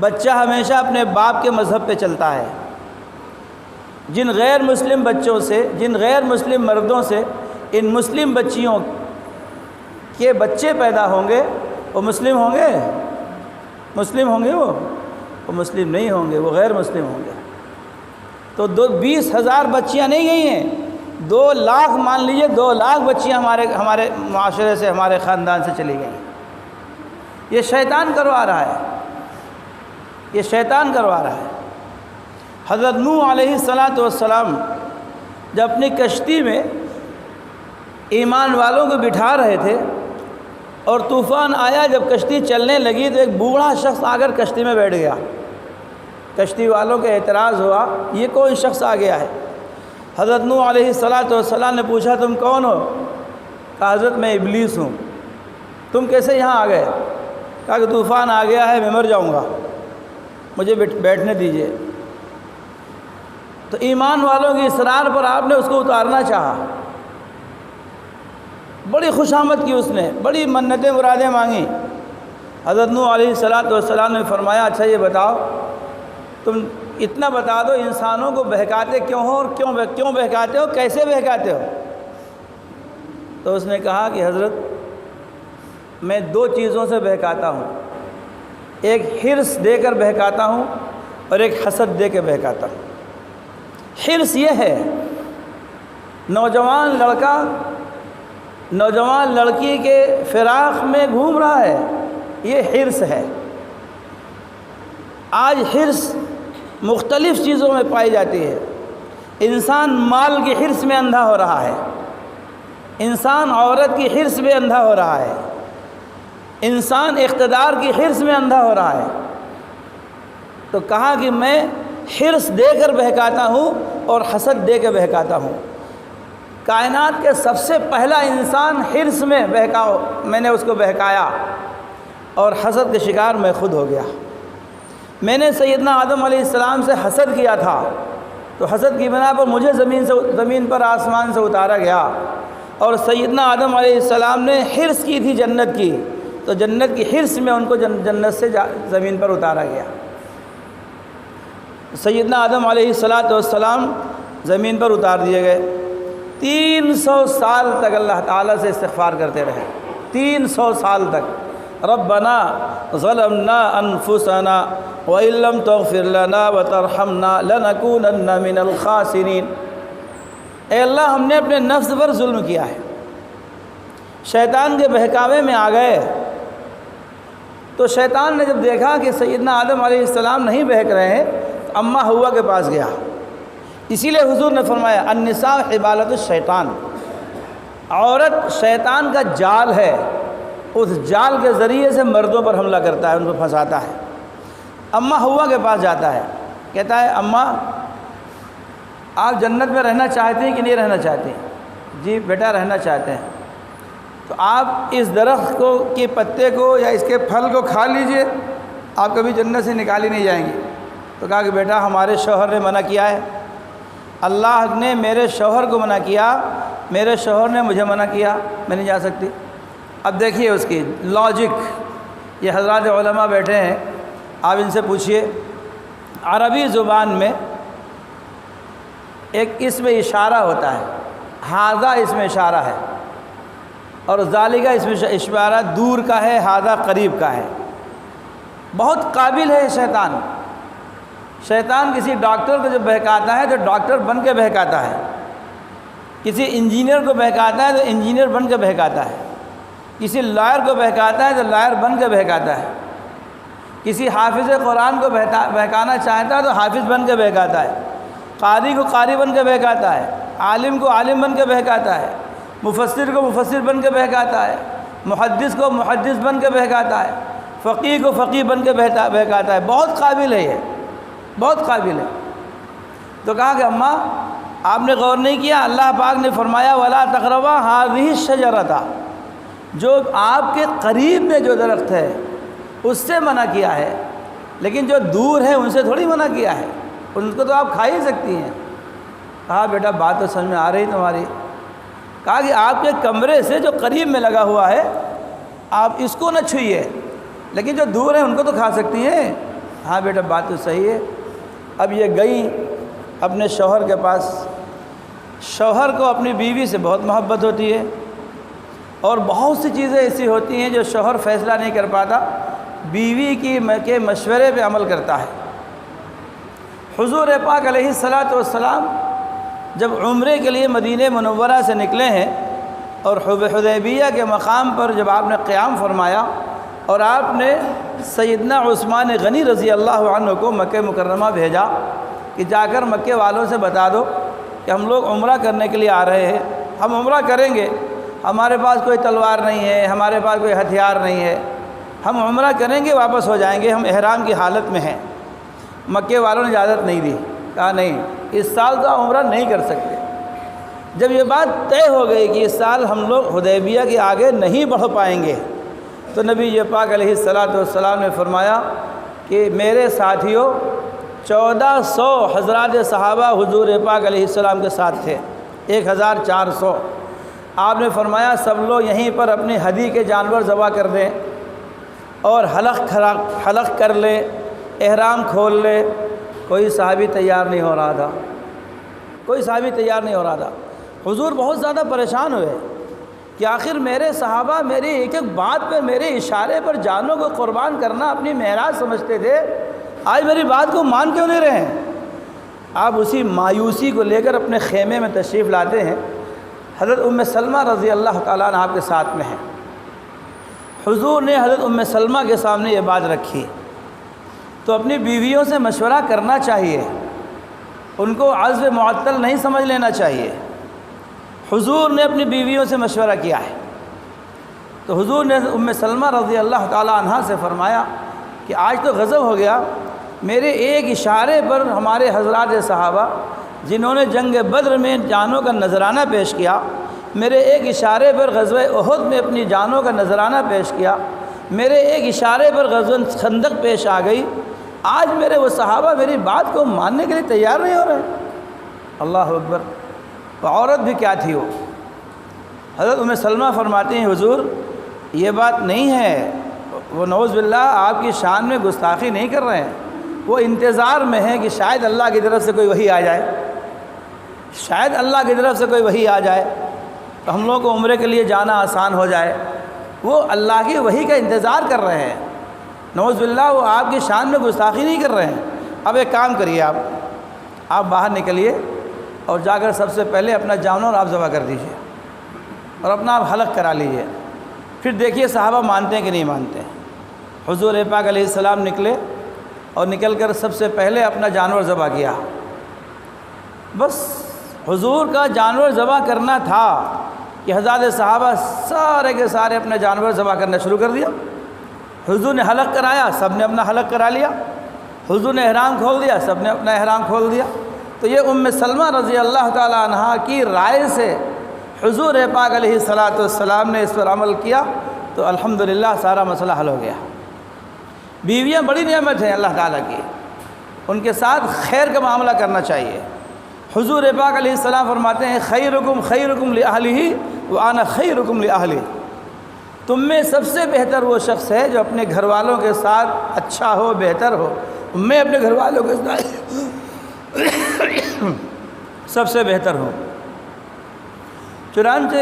بچہ ہمیشہ اپنے باپ کے مذہب پہ چلتا ہے۔ جن غیر مسلم بچوں سے، جن غیر مسلم مردوں سے ان مسلم بچیوں کے بچے پیدا ہوں گے، وہ مسلم ہوں گے؟ مسلم ہوں گے؟ وہ مسلم نہیں ہوں گے، وہ غیر مسلم ہوں گے۔ تو 20,000 بچیاں نہیں گئی ہیں، 2 لاکھ مان لیجئے، 2 لاکھ بچیاں ہمارے معاشرے سے، ہمارے خاندان سے چلی گئیں۔ یہ شیطان کروا رہا ہے، یہ شیطان کروا رہا ہے۔ حضرت نوح علیہ السلام جب اپنی کشتی میں ایمان والوں کو بٹھا رہے تھے اور طوفان آیا، جب کشتی چلنے لگی تو ایک بوڑھا شخص آ کر کشتی میں بیٹھ گیا۔ کشتی والوں کے اعتراض ہوا، یہ کون شخص آ گیا ہے؟ حضرت نوح علیہ السلام نے پوچھا تم کون ہو؟ کہا حضرت میں ابلیس ہوں۔ تم کیسے یہاں آ گئے؟ کہا کہ طوفان آ گیا ہے، میں مر جاؤں گا، مجھے بیٹھنے دیجیے۔ تو ایمان والوں کی اصرار پر آپ نے اس کو اتارنا چاہا، بڑی خوشامد کی، اس نے بڑی منتیں مرادیں مانگی۔ حضرت نوح علیہ السلام نے فرمایا اچھا یہ بتاؤ، تم اتنا بتا دو انسانوں کو بہکاتے کیوں ہو، اور کیوں بہکاتے ہو، کیسے بہکاتے ہو؟ تو اس نے کہا کہ حضرت میں 2 چیزوں سے بہکاتا ہوں، ایک حرص دے کر بہکاتا ہوں اور ایک حسد دے کے بہکاتا ہوں۔ حرص یہ ہے، نوجوان لڑکا نوجوان لڑکی کے فراق میں گھوم رہا ہے، یہ حرص ہے۔ آج حرص مختلف چیزوں میں پائی جاتی ہے۔ انسان مال کی حرص میں اندھا ہو رہا ہے، انسان عورت کی حرص میں اندھا ہو رہا ہے، انسان اقتدار کی حرص میں اندھا ہو رہا ہے، تو کہا کہ میں حرص دے کر بہکاتا ہوں اور حسد دے کے بہکاتا ہوں۔ کائنات کے سب سے پہلا انسان حرص میں میں نے اس کو بہکایا، اور حسد کے شکار میں خود ہو گیا۔ میں نے سیدنا آدم علیہ السلام سے حسد کیا تھا، تو حسد کی بنا پر مجھے زمین پر آسمان سے اتارا گیا، اور سیدنا آدم علیہ السلام نے حرص کی تھی جنت کی، تو جنت کی حرص میں ان کو جنت سے زمین پر اتارا گیا۔ سیدنا آدم علیہ السلام زمین پر اتار دیے گئے۔ 300 سال تک اللہ تعالیٰ سے استغفار کرتے رہے، 300 سال تک۔ ربنا ظلمنا انفسنا وان لم تغفر لنا وترحمنا لنکونن من الخاسرین۔ اے اللہ، ہم نے اپنے نفس پر ظلم کیا ہے، شیطان کے بہکاوے میں آ گئے۔ تو شیطان نے جب دیکھا کہ سیدنا آدم علیہ السلام نہیں بہک رہے ہیں، تو اماں ہوا کے پاس گیا۔ اسی لیے حضور نے فرمایا النساء حبالۃ الشیطان، عورت شیطان کا جال ہے، اس جال کے ذریعے سے مردوں پر حملہ کرتا ہے، ان کو پھنساتا ہے۔ اماں ہوا کے پاس جاتا ہے، کہتا ہے اماں آپ جنت میں رہنا چاہتے ہیں کہ نہیں رہنا چاہتے ہیں؟ جی بیٹا رہنا چاہتے ہیں۔ تو آپ اس درخت کے پتے کو یا اس کے پھل کو کھا لیجئے، آپ کبھی جنت سے نکالی نہیں جائیں گے۔ تو کہا کہ بیٹا ہمارے شوہر نے منع کیا ہے، اللہ نے میرے شوہر کو منع کیا، میرے شوہر نے مجھے منع کیا، میں نہیں جا سکتی۔ اب دیکھیے اس کی لاجک، یہ حضرات علماء بیٹھے ہیں، آپ ان سے پوچھئے عربی زبان میں ایک اسم اشارہ ہوتا ہے، ھذا اسم اشارہ ہے، اور ذالک اسم اشارہ دور کا ہے، ھذا قریب کا ہے۔ بہت قابل ہے شیطان۔ شیطان کسی ڈاکٹر کو جب بہکاتا ہے تو ڈاکٹر بن کے بہکاتا ہے، کسی انجینئر کو بہکاتا ہے تو انجینئر بن کے بہکاتا ہے، کسی لائر کو بہکاتا ہے تو لائر بن کے بہکاتا ہے، کسی حافظ قرآن کو بہکانا چاہتا ہے تو حافظ بن کے بہکاتا ہے، قاری کو قاری بن کے بہکاتا ہے، عالم کو عالم بن کے بہکاتا ہے، مفسر کو مفسر بن کے بہکاتا ہے، محدث کو محدث بن کے بہکاتا ہے، فقیہ کو فقیہ بن کے بہکاتا ہے۔ بہت قابل ہے، یہ بہت قابل ہے۔ تو کہا کہ اماں آپ نے غور نہیں کیا، اللہ پاک نے فرمایا وَلَا تَقْرَبَا هَٰذِهِ الشَّجَرَةَ، جو آپ کے قریب میں جو درخت ہے اس سے منع کیا ہے، لیکن جو دور ہے ان سے تھوڑی منع کیا ہے، ان کو تو آپ کھا ہی سکتی ہیں۔ کہا بیٹا بات تو سمجھ میں آ رہی تمہاری۔ کہا کہ آپ کے کمرے سے جو قریب میں لگا ہوا ہے آپ اس کو نہ چھوئیے، لیکن جو دور ہیں ان کو تو کھا سکتی ہیں۔ ہاں بیٹا بات تو صحیح ہے۔ اب یہ گئی اپنے شوہر کے پاس۔ شوہر کو اپنی بیوی سے بہت محبت ہوتی ہے، اور بہت سی چیزیں ایسی ہوتی ہیں جو شوہر فیصلہ نہیں کر پاتا، بیوی کے مشورے پہ عمل کرتا ہے۔ حضور پاک علیہ السلام جب عمرے کے لیے مدینہ منورہ سے نکلے ہیں، اور حدیبیہ کے مقام پر جب آپ نے قیام فرمایا اور آپ نے سیدنا عثمان غنی رضی اللہ عنہ کو مکہ مکرمہ بھیجا کہ جا کر مکے والوں سے بتا دو کہ ہم لوگ عمرہ کرنے کے لیے آ رہے ہیں، ہم عمرہ کریں گے، ہمارے پاس کوئی تلوار نہیں ہے، ہمارے پاس کوئی ہتھیار نہیں ہے، ہم عمرہ کریں گے واپس ہو جائیں گے، ہم احرام کی حالت میں ہیں۔ مکے والوں نے اجازت نہیں دی، کہا نہیں اس سال تو عمرہ نہیں کر سکتے۔ جب یہ بات طے ہو گئی کہ اس سال ہم لوگ حدیبیہ کے آگے نہیں بڑھ پائیں گے، تو نبی پاک علیہ السلام نے فرمایا کہ میرے ساتھیوں 1400 حضرات صحابہ حضور پاک علیہ السلام کے ساتھ تھے، 1400۔ آپ نے فرمایا سب لوگ یہیں پر اپنی ہدی کے جانور ذبح کر دیں اور حلق کر لیں، احرام کھول لے۔ کوئی صحابی تیار نہیں ہو رہا تھا، کوئی صحابی تیار نہیں ہو رہا تھا۔ حضور بہت زیادہ پریشان ہوئے کہ آخر میرے صحابہ میری ایک ایک بات پہ، میرے اشارے پر جانوں کو قربان کرنا اپنی معراج سمجھتے تھے، آج میری بات کو مان کیوں نہیں رہے ہیں؟ آپ اسی مایوسی کو لے کر اپنے خیمے میں تشریف لاتے ہیں۔ حضرت ام سلمہ رضی اللہ تعالیٰ عنہ آپ کے ساتھ میں ہیں۔ حضور نے حضرت ام سلمہ کے سامنے یہ بات رکھی، تو اپنی بیویوں سے مشورہ کرنا چاہیے، ان کو عزم معطل نہیں سمجھ لینا چاہیے۔ حضور نے اپنی بیویوں سے مشورہ کیا ہے، تو حضور نے ام سلمہ رضی اللہ تعالیٰ عنہ سے فرمایا کہ آج تو غضب ہو گیا، میرے ایک اشارے پر ہمارے حضرات صحابہ جنہوں نے جنگ بدر میں جانوں کا نذرانہ پیش کیا، میرے ایک اشارے پر غزوہ احد میں اپنی جانوں کا نذرانہ پیش کیا، میرے ایک اشارے پر غزوہ خندق پیش آ گئی، آج میرے وہ صحابہ میری بات کو ماننے کے لیے تیار نہیں ہو رہے۔ اللہ اکبر! وہ عورت بھی کیا تھی، وہ حضرت ام سلمہ فرماتی ہیں حضور یہ بات نہیں ہے، وہ نعوذ باللہ آپ کی شان میں گستاخی نہیں کر رہے ہیں، وہ انتظار میں ہیں کہ شاید اللہ کی طرف سے کوئی وحی آ جائے، شاید اللہ کی طرف سے کوئی وحی آ جائے تو ہم لوگوں کو عمرے کے لیے جانا آسان ہو جائے۔ وہ اللہ کی وحی کا انتظار کر رہے ہیں، نعوذ باللہ وہ آپ کی شان میں گستاخی نہیں کر رہے ہیں۔ اب ایک کام کریے، آپ باہر نکلیے اور جا کر سب سے پہلے اپنا جانور آپ ذبح کر دیجیے اور اپنا آپ حلق کرا لیجیے، پھر دیکھیے صحابہ مانتے ہیں کہ نہیں مانتے ہیں۔ حضور پاک علیہ السلام نکلے اور نکل کر سب سے پہلے اپنا جانور ذبح کیا۔ بس حضور کا جانور ذبح کرنا تھا کہ حضرات صحابہ سارے کے سارے اپنا جانور ذبح کرنا شروع کر دیا۔ حضور نے حلق کرایا، سب نے اپنا حلق کرا لیا۔ حضور نے احرام کھول دیا، سب نے اپنا احرام کھول دیا۔ تو یہ ام سلمہ رضی اللہ تعالیٰ عنہا کی رائے سے حضور پاک علیہ السلام نے اس پر عمل کیا تو الحمدللہ سارا مسئلہ حل ہو گیا۔ بیویاں بڑی نعمت ہیں اللہ تعالیٰ کی، ان کے ساتھ خیر کا معاملہ کرنا چاہیے۔ حضور پاک علیہ السلام فرماتے ہیں خیرکم خیرکم لأہلہ وانا خیرکم لأہلی، تم میں سب سے بہتر وہ شخص ہے جو اپنے گھر والوں کے ساتھ اچھا ہو، بہتر ہو۔ میں اپنے گھر والوں کے ساتھ سب سے بہتر ہوں۔ چنانچہ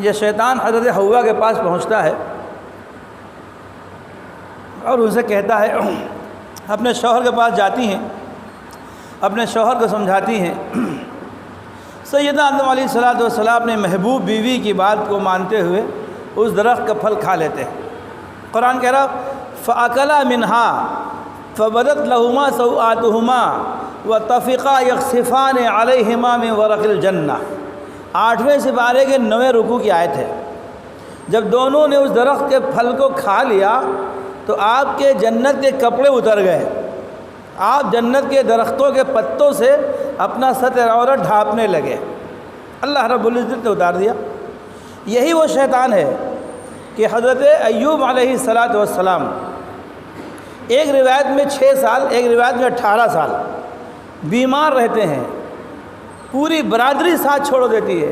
یہ شیطان حضرت حوا کے پاس پہنچتا ہے اور ان سے کہتا ہے، اپنے شوہر کے پاس جاتی ہیں، اپنے شوہر کو سمجھاتی ہیں۔ سیدنا آدم علیہ السلام نے محبوب بیوی کی بات کو مانتے ہوئے اس درخت کا پھل کھا لیتے ہیں۔ قرآن کہہ رہا فَأَكَلَا مِنْهَا فَبَدَتْ لَهُمَا سَوْآتُهُمَا وَطَفِقَا يَخْصِفَانِ عَلَيْهِمَا مِنْ وَرَقِ الْجَنَّةِ، 8ویں سپارے کے 9ویں رکوع کی آیت ہے۔ جب دونوں نے اس درخت کے پھل کو کھا لیا تو آپ کے جنت کے کپڑے اتر گئے، آپ جنت کے درختوں کے پتوں سے اپنا ستر عورت ڈھانپنے لگے، اللہ رب العزت نے اتار دیا۔ یہی وہ شیطان ہے کہ حضرت ایوب علیہ السلام ایک روایت میں 6 سال، ایک روایت میں 18 سال بیمار رہتے ہیں، پوری برادری ساتھ چھوڑ دیتی ہے،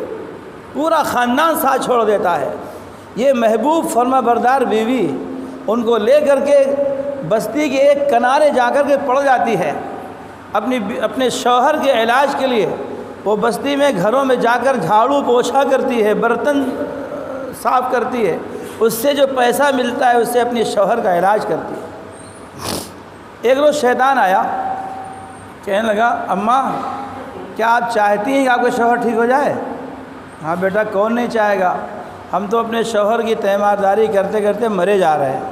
پورا خاندان ساتھ چھوڑ دیتا ہے۔ یہ محبوب فرما بردار بیوی ان کو لے کر کے بستی کے ایک کنارے جا کر کے پڑ جاتی ہے، اپنے شوہر کے علاج کے لیے وہ بستی میں گھروں میں جا کر جھاڑو پوچھا کرتی ہے، برتن صاف کرتی ہے، اس سے جو پیسہ ملتا ہے اس سے اپنے شوہر کا علاج کرتی ہے۔ ایک روز شیطان آیا، کہنے لگا اماں کیا آپ چاہتی ہیں کہ آپ کا شوہر ٹھیک ہو جائے؟ ہاں بیٹا، کون نہیں چاہے گا، ہم تو اپنے شوہر کی تیمارداری کرتے کرتے مرے جا رہے ہیں،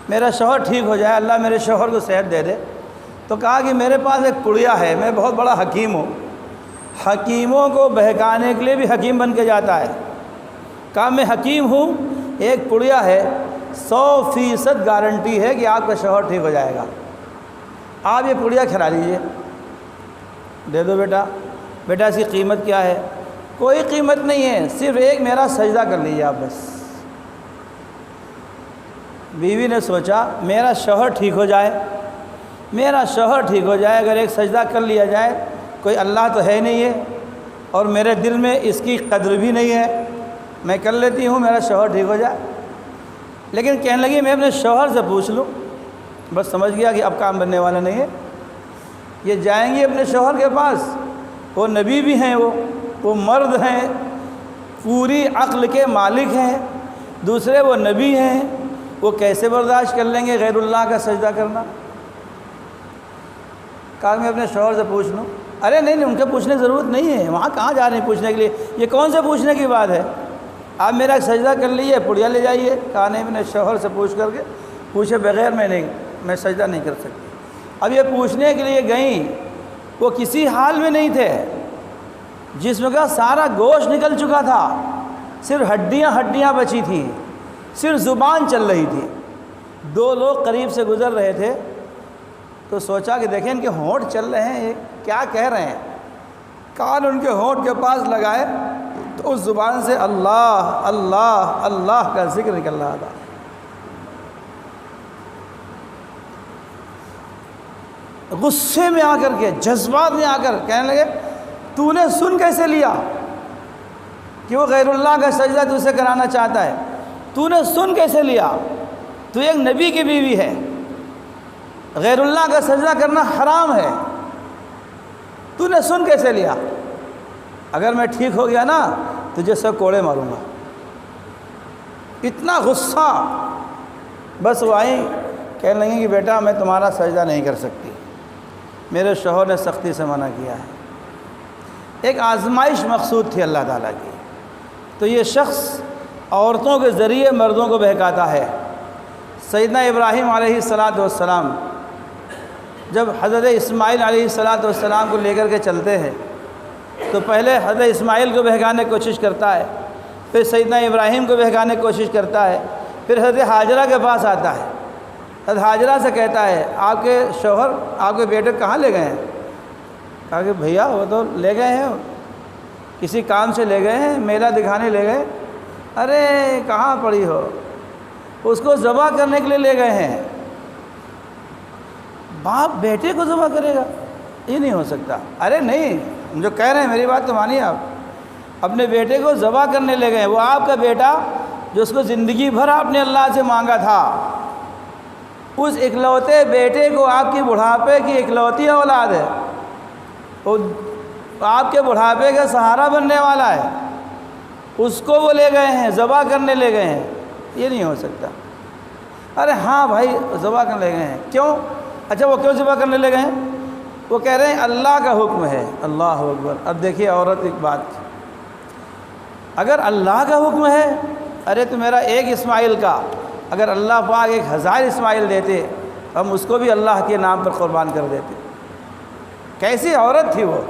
میرا شوہر ٹھیک ہو جائے، اللہ میرے شوہر کو صحت دے دے۔ تو کہا کہ میرے پاس ایک پڑیا ہے، میں بہت بڑا حکیم ہوں، حکیموں کو بہکانے کے لیے بھی حکیم بن کے جاتا ہے۔ کہا میں حکیم ہوں، ایک پڑیا ہے، 100% گارنٹی ہے کہ آپ کا شوہر ٹھیک ہو جائے گا، آپ یہ پڑیا کھلا لیجئے، دے دو بیٹا۔ بیٹا اس کی قیمت کیا ہے؟ کوئی قیمت نہیں ہے، صرف ایک میرا سجدہ کر لیجیے آپ بس۔ بیوی نے سوچا میرا شوہر ٹھیک ہو جائے، میرا شوہر ٹھیک ہو جائے، اگر ایک سجدہ کر لیا جائے، کوئی اللہ تو ہے نہیں ہے اور میرے دل میں اس کی قدر بھی نہیں ہے، میں کر لیتی ہوں، میرا شوہر ٹھیک ہو جائے۔ لیکن کہنے لگی میں اپنے شوہر سے پوچھ لوں، بس سمجھ گیا کہ اب کام بننے والا نہیں ہے۔ یہ جائیں گی اپنے شوہر کے پاس، وہ نبی بھی ہیں، وہ مرد ہیں، پوری عقل کے مالک ہیں، دوسرے وہ نبی ہیں، وہ کیسے برداشت کر لیں گے غیر اللہ کا سجدہ کرنا؟ کہا میں اپنے شوہر سے پوچھ لوں۔ ارے نہیں ان کے پوچھنے کی ضرورت نہیں ہے، وہاں کہاں جا رہے ہیں پوچھنے کے لیے، یہ کون سے پوچھنے کی بات ہے، آپ میرا سجدہ کر لیجیے، پڑیا لے جائیے۔ کہا نہیں، اپنے شوہر سے پوچھ کر کے، پوچھے بغیر میں سجدہ نہیں کر سکتی۔ اب یہ پوچھنے کے لیے گئیں، وہ کسی حال میں نہیں تھے، جسم کا سارا گوشت نکل چکا تھا، صرف ہڈیاں بچی تھیں، صرف زبان چل رہی تھی۔ 2 لوگ قریب سے گزر رہے تھے، تو سوچا کہ دیکھیں ان کے ہونٹ چل رہے ہیں، یہ کیا کہہ رہے ہیں۔ کان ان کے ہونٹ کے پاس لگائے تو اس زبان سے اللہ اللہ اللہ کا ذکر نکل رہا تھا۔ غصے میں آ کر کے، جذبات میں آ کر کہنے لگے تو نے سن کیسے لیا کہ وہ غیر اللہ کا سجدہ تجھ سے کرانا چاہتا ہے؟ تو نے سن کیسے لیا؟ تو ایک نبی کی بیوی ہے، غیر اللہ کا سجدہ کرنا حرام ہے، تو نے سن کیسے لیا؟ اگر میں ٹھیک ہو گیا نا تجھے سب کوڑے ماروں گا۔ اتنا غصہ، بس وہ آئیں کہنے لگیں کہ بیٹا میں تمہارا سجدہ نہیں کر سکتی، میرے شوہر نے سختی سے منع کیا ہے۔ ایک آزمائش مقصود تھی اللہ تعالیٰ کی۔ تو یہ شخص عورتوں کے ذریعے مردوں کو بہکاتا ہے۔ سیدنا ابراہیم علیہ السلام جب حضرت اسماعیل علیہ السلام کو لے کر کے چلتے ہیں تو پہلے حضرت اسماعیل کو بہکانے کی کوشش کرتا ہے، پھر سیدنا ابراہیم کو بہکانے کی کوشش کرتا ہے، پھر حضرت حاجرہ کے پاس آتا ہے۔ حضرت حاجرہ سے کہتا ہے آپ کے شوہر آپ کے بیٹے کہاں لے گئے ہیں؟ کہا کہ بھیا وہ تو لے گئے ہیں، کسی کام سے لے گئے ہیں، میلہ دکھانے لے گئے۔ ارے کہاں پڑی ہو، اس کو ذبح کرنے کے لیے لے گئے ہیں۔ باپ بیٹے کو ذبح کرے گا؟ یہ نہیں ہو سکتا۔ ارے نہیں، ہم جو کہہ رہے ہیں میری بات تو مانیے آپ، اپنے بیٹے کو ذبح کرنے لے گئے، وہ آپ کا بیٹا جو اس کو زندگی بھر آپ نے اللہ سے مانگا تھا، اس اکلوتے بیٹے کو آپ کی بڑھاپے کی اکلوتی اولاد ہے، وہ آپ کے بڑھاپے کا سہارا بننے والا ہے، اس کو وہ لے گئے ہیں، ذبح کرنے لے گئے ہیں۔ یہ نہیں ہو سکتا۔ ارے ہاں بھائی ذبح کرنے لے گئے ہیں، کیوں؟ اچھا وہ کیوں ذبح کرنے لے گئے ہیں؟ وہ کہہ رہے ہیں اللہ کا حکم ہے۔ اللہ اکبر۔ اب دیکھیے عورت ایک بات، اگر اللہ کا حکم ہے، ارے تو میرا ایک اسماعیل کا، اگر اللہ پاک 1000 اسماعیل دیتے ہم اس کو بھی اللہ کے نام پر قربان کر دیتے۔ کیسی عورت تھی وہ!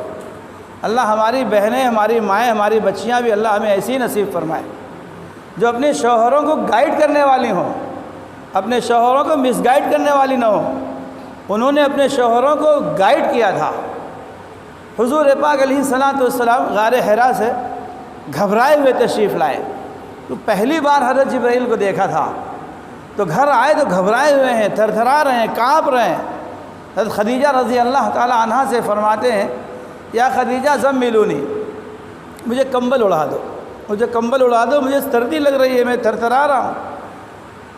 اللہ ہماری بہنیں، ہماری مائیں، ہماری بچیاں بھی اللہ ہمیں ایسی نصیب فرمائے جو اپنے شوہروں کو گائیڈ کرنے والی ہوں، اپنے شوہروں کو مس گائیڈ کرنے والی نہ ہوں۔ انہوں نے اپنے شوہروں کو گائیڈ کیا تھا۔ حضور پاک علیہ السلام غار حرا سے گھبرائے ہوئے تشریف لائے، تو پہلی بار حضرت جبرائیل کو دیکھا تھا، تو گھر آئے تو گھبرائے ہوئے ہیں، تھر تھرا رہے ہیں، کانپ رہے ہیں۔ حضرت خدیجہ رضی اللہ تعالی عنہا سے فرماتے ہیں یا خدیجہ زملونی، مجھے کمبل اڑا دو، مجھے کمبل اڑا دو، مجھے سردی لگ رہی ہے، میں تھر تھرا رہا ہوں۔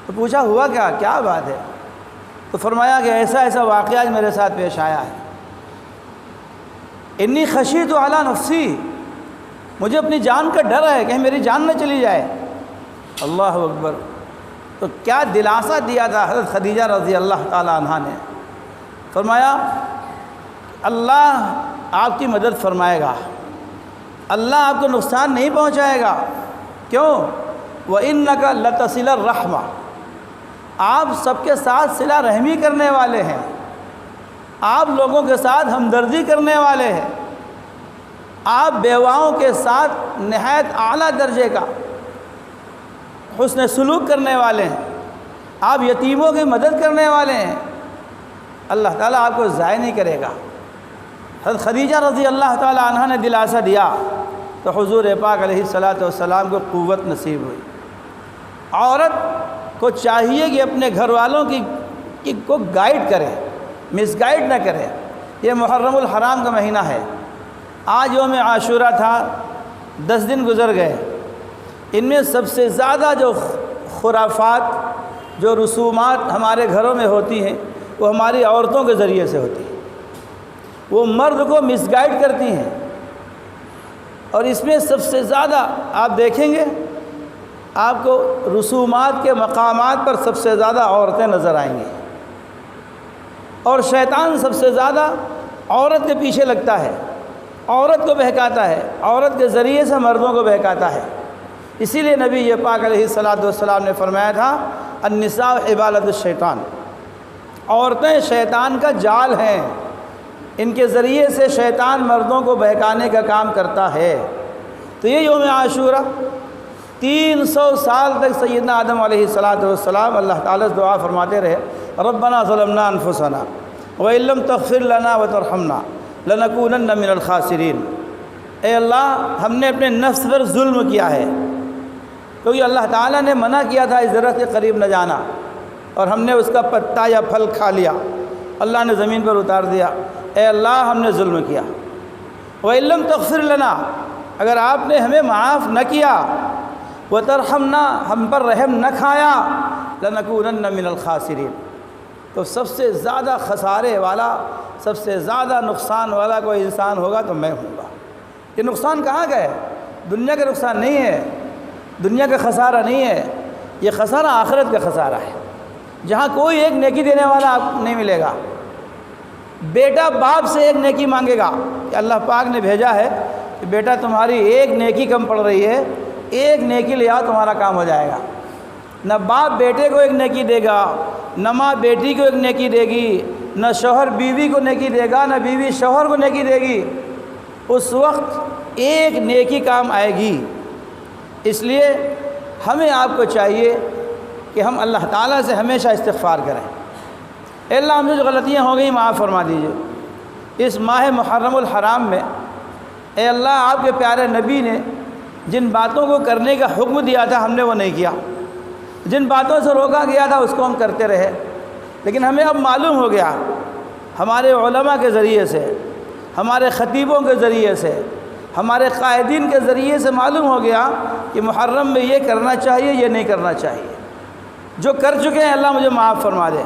تو پوچھا ہوا کیا، کیا بات ہے؟ تو فرمایا کہ ایسا ایسا واقعہ آج میرے ساتھ پیش آیا ہے۔ انی خشیت علی نفسی، مجھے اپنی جان کا ڈر ہے، کہیں میری جان نہ چلی جائے۔ اللہ اکبر۔ تو کیا دلاسا دیا تھا حضرت خدیجہ رضی اللہ تعالی عنہا نے؟ فرمایا اللہ آپ کی مدد فرمائے گا، اللہ آپ کو نقصان نہیں پہنچائے گا۔ کیوں؟ وَإِنَّكَ لَتَصِلَ الرَّحْمَةَ، آپ سب کے ساتھ صلہ رحمی کرنے والے ہیں، آپ لوگوں کے ساتھ ہمدردی کرنے والے ہیں، آپ بیواؤں کے ساتھ نہایت اعلیٰ درجے کا حسن سلوک کرنے والے ہیں، آپ یتیموں کی مدد کرنے والے ہیں، اللہ تعالیٰ آپ کو ضائع نہیں کرے گا۔ حضرت خدیجہ رضی اللہ تعالی عنہ نے دلاسا دیا تو حضور پاک علیہ السلام کو قوت نصیب ہوئی۔ عورت کو چاہیے کہ اپنے گھر والوں کی کو گائیڈ کرے، مس گائیڈ نہ کرے۔ یہ محرم الحرام کا مہینہ ہے، آج یوم عاشورہ تھا، 10 دن گزر گئے، ان میں سب سے زیادہ جو خرافات، جو رسومات ہمارے گھروں میں ہوتی ہیں وہ ہماری عورتوں کے ذریعے سے ہوتی ہیں، وہ مرد کو مس گائیڈ کرتی ہیں۔ اور اس میں سب سے زیادہ آپ دیکھیں گے آپ کو رسومات کے مقامات پر سب سے زیادہ عورتیں نظر آئیں گی، اور شیطان سب سے زیادہ عورت کے پیچھے لگتا ہے، عورت کو بہکاتا ہے، عورت کے ذریعے سے مردوں کو بہکاتا ہے۔ اسی لیے نبی پاک علیہ السلام نے فرمایا تھا النساء عبادت الشیطان، عورتیں شیطان کا جال ہیں، ان کے ذریعے سے شیطان مردوں کو بہکانے کا کام کرتا ہے۔ تو یہ یوم عاشورہ 300 سال تک سیدنا آدم علیہ السلام اللہ تعالیٰ سے دعا فرماتے رہے ربنا ظلمنا انفسنا وَإِن لَّمْ تَغْفِرْ لَنَا وَتَرْحَمْنَا لَنَكُونَنَّ مِنَ الْخَاسِرِينَ۔ اے اللہ ہم نے اپنے نفس پر ظلم کیا ہے، کیونکہ اللہ تعالیٰ نے منع کیا تھا اس درخت کے قریب نہ جانا، اور ہم نے اس کا پتا یا پھل کھا لیا، اللہ نے زمین پر اتار دیا۔ اے اللہ ہم نے ظلم کیا۔ وَإِن لَّمْ تَغْفِرْ لَنَا، اگر آپ نے ہمیں معاف نہ کیا، وَتَرْحَمْنَا، ہم پر رحم نہ کھایا، لَنَكُونَنَّ مِنَ الْخَاسِرِينَ، تو سب سے زیادہ خسارے والا، سب سے زیادہ نقصان والا کوئی انسان ہوگا تو میں ہوں گا۔ یہ نقصان کہاں کا ہے؟ دنیا کا نقصان نہیں ہے، دنیا کا خسارہ نہیں ہے، یہ خسارہ آخرت کا خسارہ ہے، جہاں کوئی ایک نیکی دینے والا آپ نہیں ملے گا۔ بیٹا باپ سے ایک نیکی مانگے گا کہ اللہ پاک نے بھیجا ہے کہ بیٹا تمہاری ایک نیکی کم پڑ رہی ہے، ایک نیکی لے آؤ تمہارا کام ہو جائے گا۔ نہ باپ بیٹے کو ایک نیکی دے گا، نہ ماں بیٹی کو ایک نیکی دے گی، نہ شوہر بیوی کو نیکی دے گا، نہ بیوی شوہر کو نیکی دے گی۔ اس وقت ایک نیکی کام آئے گی۔ اس لیے ہمیں آپ کو چاہیے کہ ہم اللہ تعالیٰ سے ہمیشہ استغفار کریں۔ اے اللہ ہم سے جو غلطیاں ہو گئیں معاف فرما دیجیے۔ اس ماہ محرم الحرام میں اے اللہ آپ کے پیارے نبی نے جن باتوں کو کرنے کا حکم دیا تھا ہم نے وہ نہیں کیا، جن باتوں سے روکا گیا تھا اس کو ہم کرتے رہے، لیکن ہمیں اب معلوم ہو گیا ہمارے علماء کے ذریعے سے، ہمارے خطیبوں کے ذریعے سے، ہمارے قائدین کے ذریعے سے معلوم ہو گیا کہ محرم میں یہ کرنا چاہیے، یہ نہیں کرنا چاہیے۔ جو کر چکے ہیں اللہ مجھے معاف فرما دے،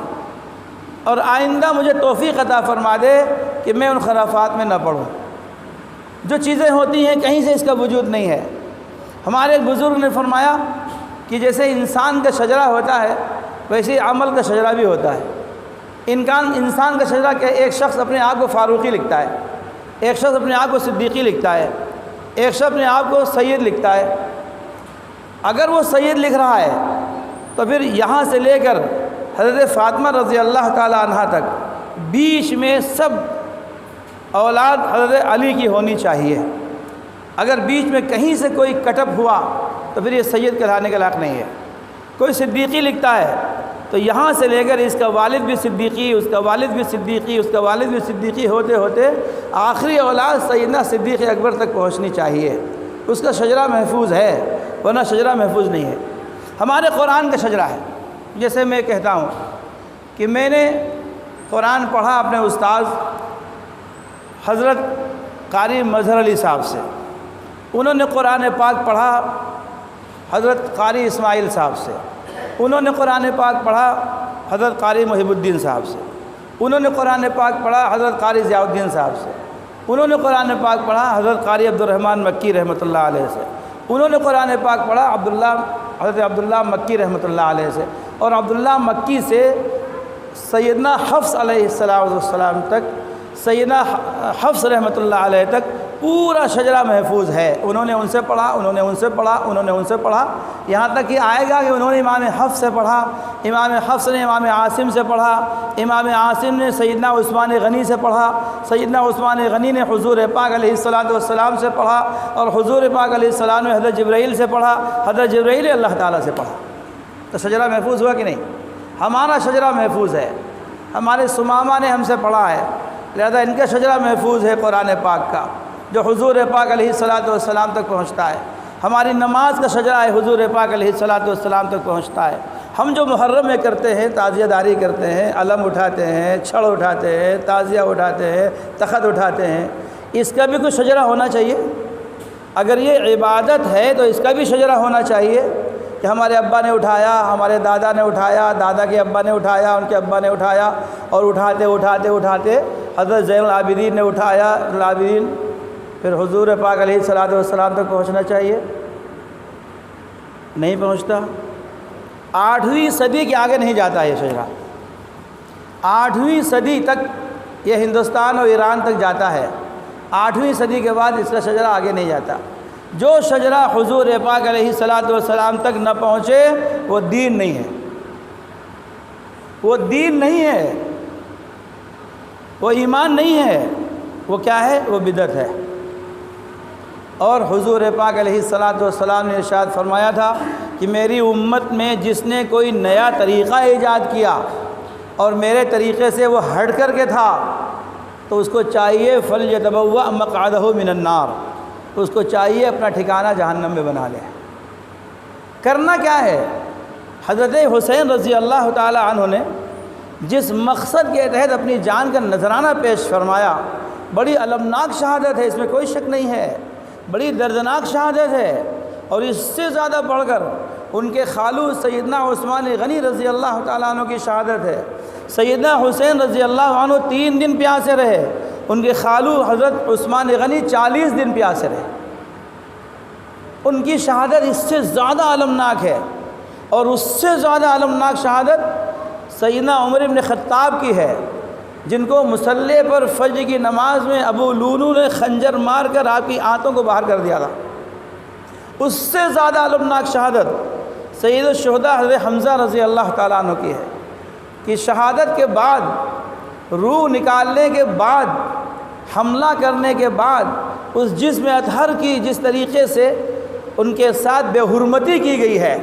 اور آئندہ مجھے توفیق عطا فرما دے کہ میں ان خرافات میں نہ پڑھوں۔ جو چیزیں ہوتی ہیں کہیں سے اس کا وجود نہیں ہے۔ ہمارے ایک بزرگ نے فرمایا کہ جیسے انسان کا شجرہ ہوتا ہے ویسے ہی عمل کا شجرہ بھی ہوتا ہے۔ انسان کا شجرہ کہ ایک شخص اپنے آپ کو فاروقی لکھتا ہے، ایک شخص اپنے آپ کو صدیقی لکھتا ہے، ایک شخص اپنے آپ کو سید لکھتا ہے۔ اگر وہ سید لکھ رہا ہے تو پھر یہاں سے لے کر حضرت فاطمہ رضی اللہ تعالی عنہا تک بیچ میں سب اولاد حضرت علی کی ہونی چاہیے۔ اگر بیچ میں کہیں سے کوئی کٹ اپ ہوا تو پھر یہ سید کہلانے کے لائق نہیں ہے۔ کوئی صدیقی لکھتا ہے تو یہاں سے لے کر اس کا والد بھی صدیقی، اس کا والد بھی صدیقی، اس کا والد بھی صدیقی ہوتے ہوتے آخری اولاد سیدنا صدیق اکبر تک پہنچنی چاہیے۔ اس کا شجرہ محفوظ ہے، ورنہ شجرہ محفوظ نہیں ہے۔ ہمارے قرآن کا شجرہ ہے۔ جیسے میں کہتا ہوں کہ میں نے قرآن پڑھا اپنے استاذ حضرت قاری مظہر علی صاحب سے، انہوں نے قرآن پاک پڑھا حضرت قاری اسماعیل صاحب سے، انہوں نے قرآن پاک پڑھا حضرت قاری محب الدین صاحب سے، انہوں نے قرآن پاک پڑھا حضرت قاری ضیاء الدین صاحب سے، انہوں نے قرآن پاک پڑھا حضرت قاری عبدالرحمن مکی رحمۃ اللہ علیہ سے، انہوں نے قرآن پاک پڑھا حضرت عبداللہ مکی رحمۃ اللہ علیہ سے، اور عبداللہ مکی سے سیدنا حفص علیہ السلام تک، سیدنا حفص رحمۃ اللہ علیہ تک پورا شجرہ محفوظ ہے۔ انہوں نے ان سے پڑھا، انہوں نے ان سے پڑھا، انہوں نے ان سے پڑھا، یہاں تک کہ آئے گا کہ انہوں نے امام حفص سے پڑھا، امام حفص نے امام عاصم سے پڑھا، امام عاصم نے سیدنا عثمان غنی سے پڑھا، سیدنا عثمان غنی نے حضور پاک علیہ السلام سے پڑھا، اور حضور پاک علیہ السلام نے حضرت جبرائیل سے پڑھا، حضرت جبرائیل نے اللہ تعالیٰ سے پڑھا۔ تو شجرہ محفوظ ہوا کہ نہیں؟ ہمارا شجرہ محفوظ ہے، ہمارے سمامہ نے ہم سے پڑھا ہے، لہذا ان کا شجرہ محفوظ ہے قرآن پاک کا، جو حضور پاک علیہ السلام تک پہنچتا ہے۔ ہماری نماز کا شجرہ ہے، حضور پاک علیہ السلام تک پہنچتا ہے۔ ہم جو محرم میں کرتے ہیں، تعزیہ داری کرتے ہیں، علم اٹھاتے ہیں، چھڑ اٹھاتے ہیں، تعزیہ اٹھاتے ہیں، تخت اٹھاتے ہیں، اس کا بھی کوئی شجرہ ہونا چاہیے۔ اگر یہ عبادت ہے تو اس کا بھی شجرہ ہونا چاہیے کہ ہمارے ابا نے اٹھایا، ہمارے دادا نے اٹھایا، دادا کے ابا نے اٹھایا، ان کے ابا نے اٹھایا، اور اٹھاتے اٹھاتے اٹھاتے حضرت زین العابدین نے اٹھایا، العابدین، پھر حضور پاک علیہ السلام تک پہنچنا چاہیے۔ نہیں پہنچتا۔ 8ویں صدی کے آگے نہیں جاتا یہ شجرہ، 8ویں صدی تک یہ ہندوستان اور ایران تک جاتا ہے، 8ویں صدی کے بعد اس کا شجرہ آگے نہیں جاتا۔ جو شجرہ حضور پاک علیہ السلام تک نہ پہنچے وہ دین نہیں ہے، وہ دین نہیں ہے، وہ ایمان نہیں ہے، وہ کیا ہے؟ وہ بدعت ہے۔ اور حضور پاک علیہ السلام نے ارشاد فرمایا تھا کہ میری امت میں جس نے کوئی نیا طریقہ ایجاد کیا، اور میرے طریقے سے وہ ہٹ کر کے تھا تو اس کو چاہیے فَلْيَتَبَوَّأْ مَقْعَدَهُ مِنَ النَّارِ، اس کو چاہیے اپنا ٹھکانہ جہنم میں بنا لے۔ کرنا کیا ہے؟ حضرت حسین رضی اللہ تعالی عنہ نے جس مقصد کے تحت اپنی جان کا نذرانہ پیش فرمایا، بڑی المناک شہادت ہے، اس میں کوئی شک نہیں ہے، بڑی دردناک شہادت ہے، اور اس سے زیادہ بڑھ کر ان کے خالو سیدنا عثمان غنی رضی اللہ تعالیٰ عنہ کی شہادت ہے۔ سیدنا حسین رضی اللہ عنہ 3 دن پیاسے رہے، ان کے خالو حضرت عثمان غنی 40 دن پیاسے رہے۔ ان کی شہادت اس سے زیادہ المناک ہے، اور اس سے زیادہ المناک شہادت سیدنا عمر بن خطاب کی ہے، جن کو مصلی پر فجر کی نماز میں ابو لولو نے خنجر مار کر آپ کی آنتوں کو باہر کر دیا تھا۔ اس سے زیادہ المناک شہادت سید الشہداء حضرت حمزہ رضی اللہ تعالیٰ عنہ کی ہے، کہ شہادت کے بعد، روح نکالنے کے بعد، حملہ کرنے کے بعد اس جسم اطہر کی جس طریقے سے ان کے ساتھ بے حرمتی کی گئی ہے،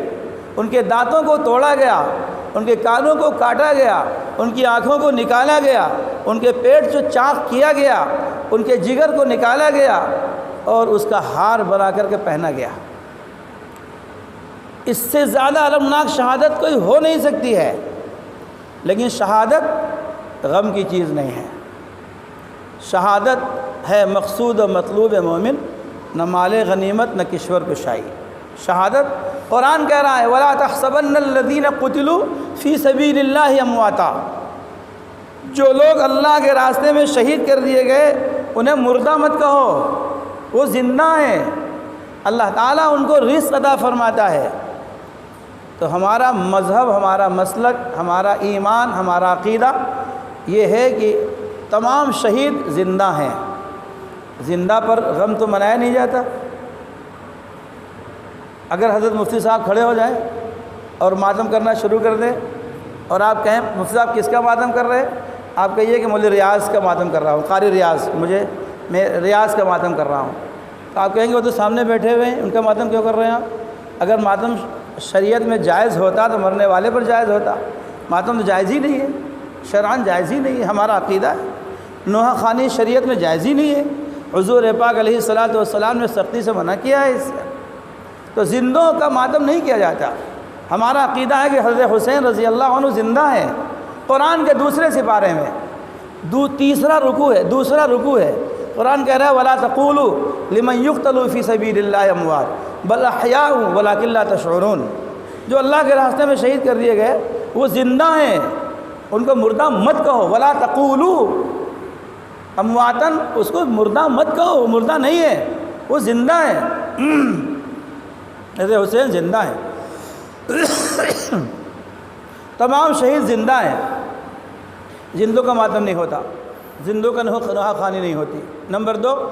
ان کے دانتوں کو توڑا گیا، ان کے کانوں کو کاٹا گیا، ان کی آنکھوں کو نکالا گیا، ان کے پیٹ جو چاق کیا گیا، ان کے جگر کو نکالا گیا اور اس کا ہار بنا کر کے پہنا گیا، اس سے زیادہ المناک شہادت کوئی ہو نہیں سکتی ہے۔ لیکن شہادت غم کی چیز نہیں ہے، شہادت ہے مقصود و مطلوب مومن، نہ مال غنیمت نہ کشور کشائی۔ شہادت قرآن کہہ رہا ہے وَلَا تَحْسَبَنَّ الَّذِينَ قُتِلُوا فِي سَبِيلِ اللَّهِ أَمْوَاتًا، جو لوگ اللہ کے راستے میں شہید کر دیے گئے انہیں مردہ مت کہو، وہ زندہ ہیں، اللہ تعالیٰ ان کو رزق عطا فرماتا ہے۔ تو ہمارا مذہب، ہمارا مسلک، ہمارا ایمان، ہمارا عقیدہ یہ ہے کہ تمام شہید زندہ ہیں، زندہ پر غم تو منایا نہیں جاتا۔ اگر حضرت مفتی صاحب کھڑے ہو جائیں اور ماتم کرنا شروع کر دیں اور آپ کہیں مفتی صاحب کس کا ماتم کر رہے ہیں، آپ کہیے کہ مجھے ریاض کا ماتم کر رہا ہوں، قاری ریاض، میں ریاض کا ماتم کر رہا ہوں، تو آپ کہیں گے وہ تو سامنے بیٹھے ہوئے ہیں، ان کا ماتم کیوں کر رہے ہیں آپ؟ اگر ماتم شریعت میں جائز ہوتا تو مرنے والے پر جائز ہوتا، ماتم تو جائز ہی نہیں ہے، شرعاً جائز ہی نہیں ہے، ہمارا عقیدہ ہے۔ نوحہ خوانی شریعت میں جائز ہی نہیں ہے، حضور پاک علیہ الصلاۃ والسلام نے سختی سے منع کیا ہے اس سے، تو زندوں کا ماتم نہیں کیا جاتا۔ ہمارا عقیدہ ہے کہ حضرت حسین رضی اللہ عنہ زندہ ہیں۔ قرآن کے دوسرے سپارے میں دوسرا رکوع ہے، قرآن کہہ رہا ہے وَلَا تَقُولُوا لِمَنْ يُقْتَلُ فِي سَبِيلِ اللَّهِ أَمْوَاتٌ بَلْ أَحْيَاءٌ وَلَكِنْ لَا تَشْعُرُونَ، جو اللہ کے راستے میں شہید کر دیے گئے وہ زندہ ہیں، ان کو مردہ مت کہو۔ وَلَا تَقُولُوا امواتن، اس کو مردہ مت کہو، وہ مردہ نہیں ہے، وہ زندہ ہے۔ حضرت حسین زندہ ہیں، تمام شہید زندہ ہیں، زندوں کا ماتم نہیں ہوتا، زندوں کا نوحہ خوانی نہیں ہوتی۔ نمبر 2،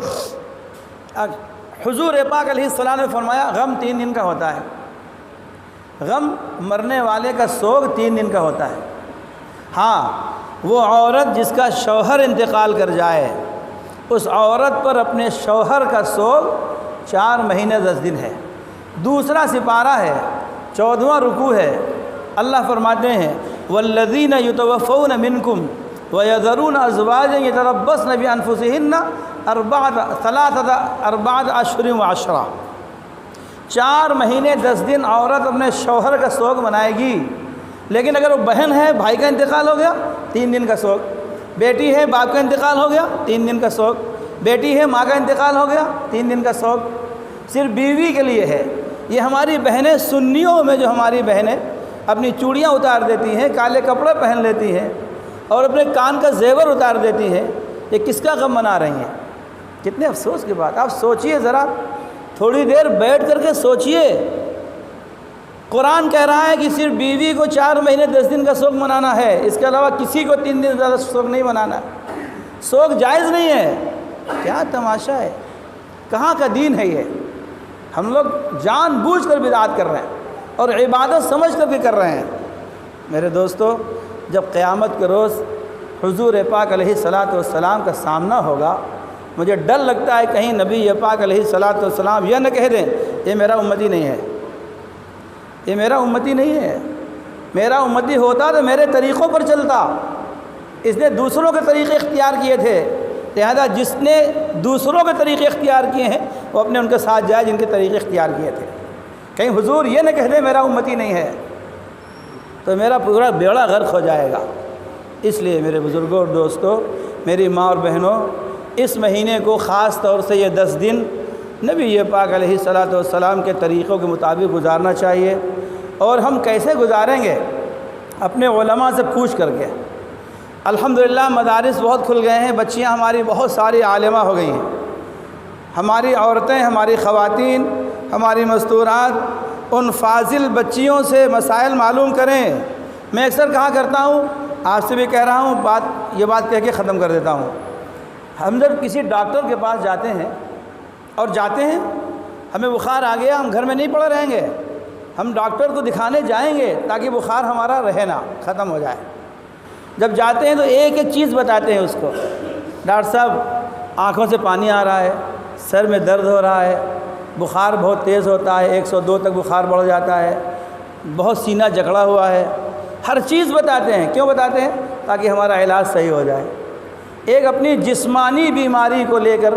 حضور پاک علیہ السلام نے فرمایا غم 3 دن کا ہوتا ہے، غم مرنے والے کا سوگ 3 دن کا ہوتا ہے۔ ہاں، وہ عورت جس کا شوہر انتقال کر جائے، اس عورت پر اپنے شوہر کا سوگ 4 مہینے 10 دن ہے۔ دوسرا سپارہ ہے، 14واں رکوع ہے، اللہ فرماتے ہیں والذین یتوفون منکم ویذرون ازواجا یتربصن بانفسہن 4 اشہر و 10، 4 مہینے 10 دن عورت اپنے شوہر کا سوگ منائے گی۔ لیکن اگر وہ بہن ہے، بھائی کا انتقال ہو گیا، 3 دن کا سوگ، بیٹی ہے، باپ کا انتقال ہو گیا، 3 دن کا سوگ، بیٹی ہے، ماں کا انتقال ہو گیا، 3 دن کا سوگ۔ صرف بیوی کے لیے ہے۔ یہ ہماری بہنیں سنیوں میں جو ہماری بہنیں اپنی چوڑیاں اتار دیتی ہیں، کالے کپڑے پہن لیتی ہیں اور اپنے کان کا زیور اتار دیتی ہیں، یہ کس کا غم منا رہی ہیں؟ کتنے افسوس کی بات۔ آپ سوچئے ذرا، تھوڑی دیر بیٹھ کر کے سوچئے۔ قرآن کہہ رہا ہے کہ صرف بیوی کو 4 مہینے 10 دن کا سوگ منانا ہے، اس کے علاوہ کسی کو 3 دن زیادہ سوگ نہیں منانا۔ سوگ جائز نہیں ہے۔ کیا تماشا ہے، کہاں کا دین ہے یہ؟ ہم لوگ جان بوجھ کر بدعات کر رہے ہیں اور عبادت سمجھ کر کے کر رہے ہیں۔ میرے دوستو، جب قیامت کے روز حضور پاک علیہ الصلاۃ والسلام کا سامنا ہوگا، مجھے ڈر لگتا ہے کہیں نبی پاک علیہ الصلاۃ والسلام یہ نہ کہہ دیں یہ میرا امتی نہیں ہے، یہ میرا امتی نہیں ہے۔ میرا امتی ہوتا تو میرے طریقوں پر چلتا، اس نے دوسروں کے طریقے اختیار کیے تھے، لہذا جس نے دوسروں کے طریقے اختیار کیے ہیں وہ اپنے ان کے ساتھ جائے جن کے طریقے اختیار کیے تھے۔ کہیں حضور یہ نہ کہہ دے میرا امتی نہیں ہے تو میرا پورا بیڑا غرق ہو جائے گا۔ اس لیے میرے بزرگوں اور دوستوں، میری ماں اور بہنوں، اس مہینے کو خاص طور سے یہ 10 دن نبی پاک علیہ الصلاۃ والسلام کے طریقوں کے مطابق گزارنا چاہیے۔ اور ہم کیسے گزاریں گے؟ اپنے علماء سے پوچھ کر کے۔ الحمدللہ مدارس بہت کھل گئے ہیں، بچیاں ہماری بہت ساری عالمہ ہو گئی ہیں۔ ہماری عورتیں، ہماری خواتین، ہماری مستورات ان فاضل بچیوں سے مسائل معلوم کریں۔ میں اکثر کہا کرتا ہوں، آپ سے بھی کہہ رہا ہوں، یہ بات کہہ کے ختم کر دیتا ہوں۔ ہم جب کسی ڈاکٹر کے پاس جاتے ہیں ہمیں بخار آ گیا، ہم گھر میں نہیں پڑے رہیں گے، ہم ڈاکٹر کو دکھانے جائیں گے تاکہ بخار ہمارا رہے نہ، ختم ہو جائے۔ جب جاتے ہیں تو ایک ایک چیز بتاتے ہیں اس کو، ڈاکٹر صاحب آنکھوں سے پانی آ رہا ہے، سر میں درد ہو رہا ہے، بخار بہت تیز ہوتا ہے، 102 تک بخار بڑھ جاتا ہے، بہت سینہ جکڑا ہوا ہے، ہر چیز بتاتے ہیں۔ کیوں بتاتے ہیں؟ تاکہ ہمارا علاج صحیح ہو جائے۔ ایک اپنی جسمانی بیماری کو لے کر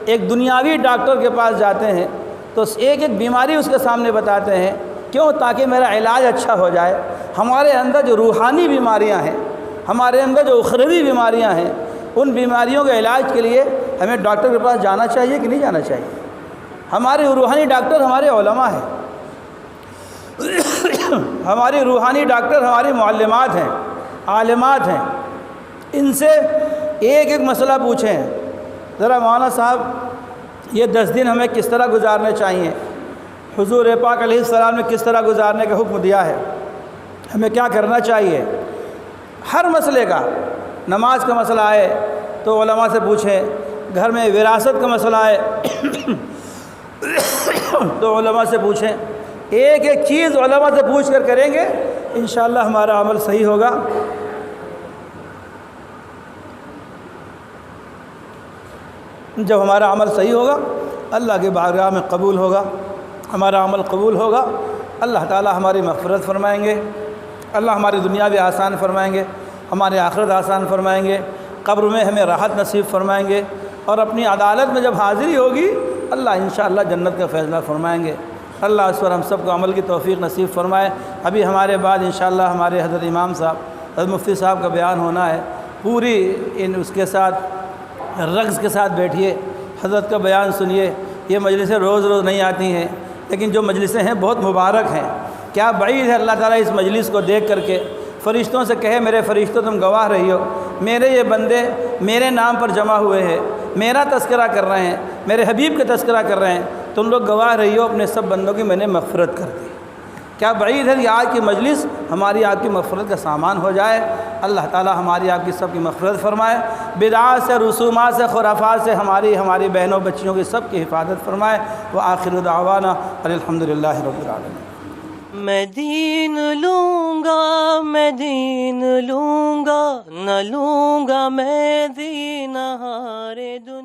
ایک دنیاوی ڈاکٹر کے پاس جاتے ہیں تو ایک ایک بیماری اس کے سامنے بتاتے ہیں، کیوں؟ تاکہ میرا علاج اچھا ہو جائے۔ ہمارے اندر جو روحانی بیماریاں ہیں، ہمارے اندر جو اخروی بیماریاں ہیں، ان بیماریوں کے علاج کے لیے ہمیں ڈاکٹر کے پاس جانا چاہیے کہ نہیں جانا چاہیے؟ ہمارے روحانی ڈاکٹر ہمارے علماء ہیں، ہماری روحانی ڈاکٹر ہماری معلمات ہیں، عالمات ہیں۔ ان سے ایک ایک مسئلہ پوچھیں، ذرا مولانا صاحب یہ 10 دن ہمیں کس طرح گزارنے چاہیے؟ حضور پاک علیہ السلام نے کس طرح گزارنے کا حکم دیا ہے؟ ہمیں کیا کرنا چاہیے؟ ہر مسئلے کا، نماز کا مسئلہ آئے تو علماء سے پوچھیں، گھر میں وراثت کا مسئلہ آئے تو علماء سے پوچھیں۔ ایک ایک چیز علماء سے پوچھ کر کریں گے، انشاءاللہ ہمارا عمل صحیح ہوگا۔ جب ہمارا عمل صحیح ہوگا اللہ کی بارگاہ میں قبول ہوگا، ہمارا عمل قبول ہوگا، اللہ تعالی ہماری مغفرت فرمائیں گے، اللہ ہماری دنیا بھی آسان فرمائیں گے، ہماری آخرت آسان فرمائیں گے، قبر میں ہمیں راحت نصیب فرمائیں گے، اور اپنی عدالت میں جب حاضری ہوگی اللہ انشاءاللہ جنت کا فیصلہ فرمائیں گے۔ اللہ اس پر ہم سب کو عمل کی توفیق نصیب فرمائے۔ ابھی ہمارے بعد انشاءاللہ ہمارے حضرت امام صاحب، حضرت مفتی صاحب کا بیان ہونا ہے، پوری اس کے ساتھ رقص کے ساتھ بیٹھیے، حضرت کا بیان سنیے۔ یہ مجلسیں روز روز نہیں آتی ہیں، لیکن جو مجلسیں ہیں بہت مبارک ہیں۔ کیا بعید ہے اللہ تعالیٰ اس مجلس کو دیکھ کر کے فرشتوں سے کہے، میرے فرشتوں تم گواہ رہی ہو، میرے یہ بندے میرے نام پر جمع ہوئے ہیں، میرا تذکرہ کر رہے ہیں، میرے حبیب کا تذکرہ کر رہے ہیں، تم لوگ گواہ رہی ہو اپنے سب بندوں کی میں نے مغفرت کر دی۔ کیا بعید ہے کہ آج کی مجلس ہماری آپ کی مغفرت کا سامان ہو جائے۔ اللہ تعالی ہماری آپ کی سب کی مغفرت فرمائے، بدعات سے، رسومات سے، خرافات سے ہماری بہنوں بچیوں کی سب کی حفاظت فرمائے۔ وآخر دعوانا الحمدللہ رب العالمین۔ میں دین لوں گا، میں دین لوں گا، نہ لوں گا میں دین ہارے دنیا۔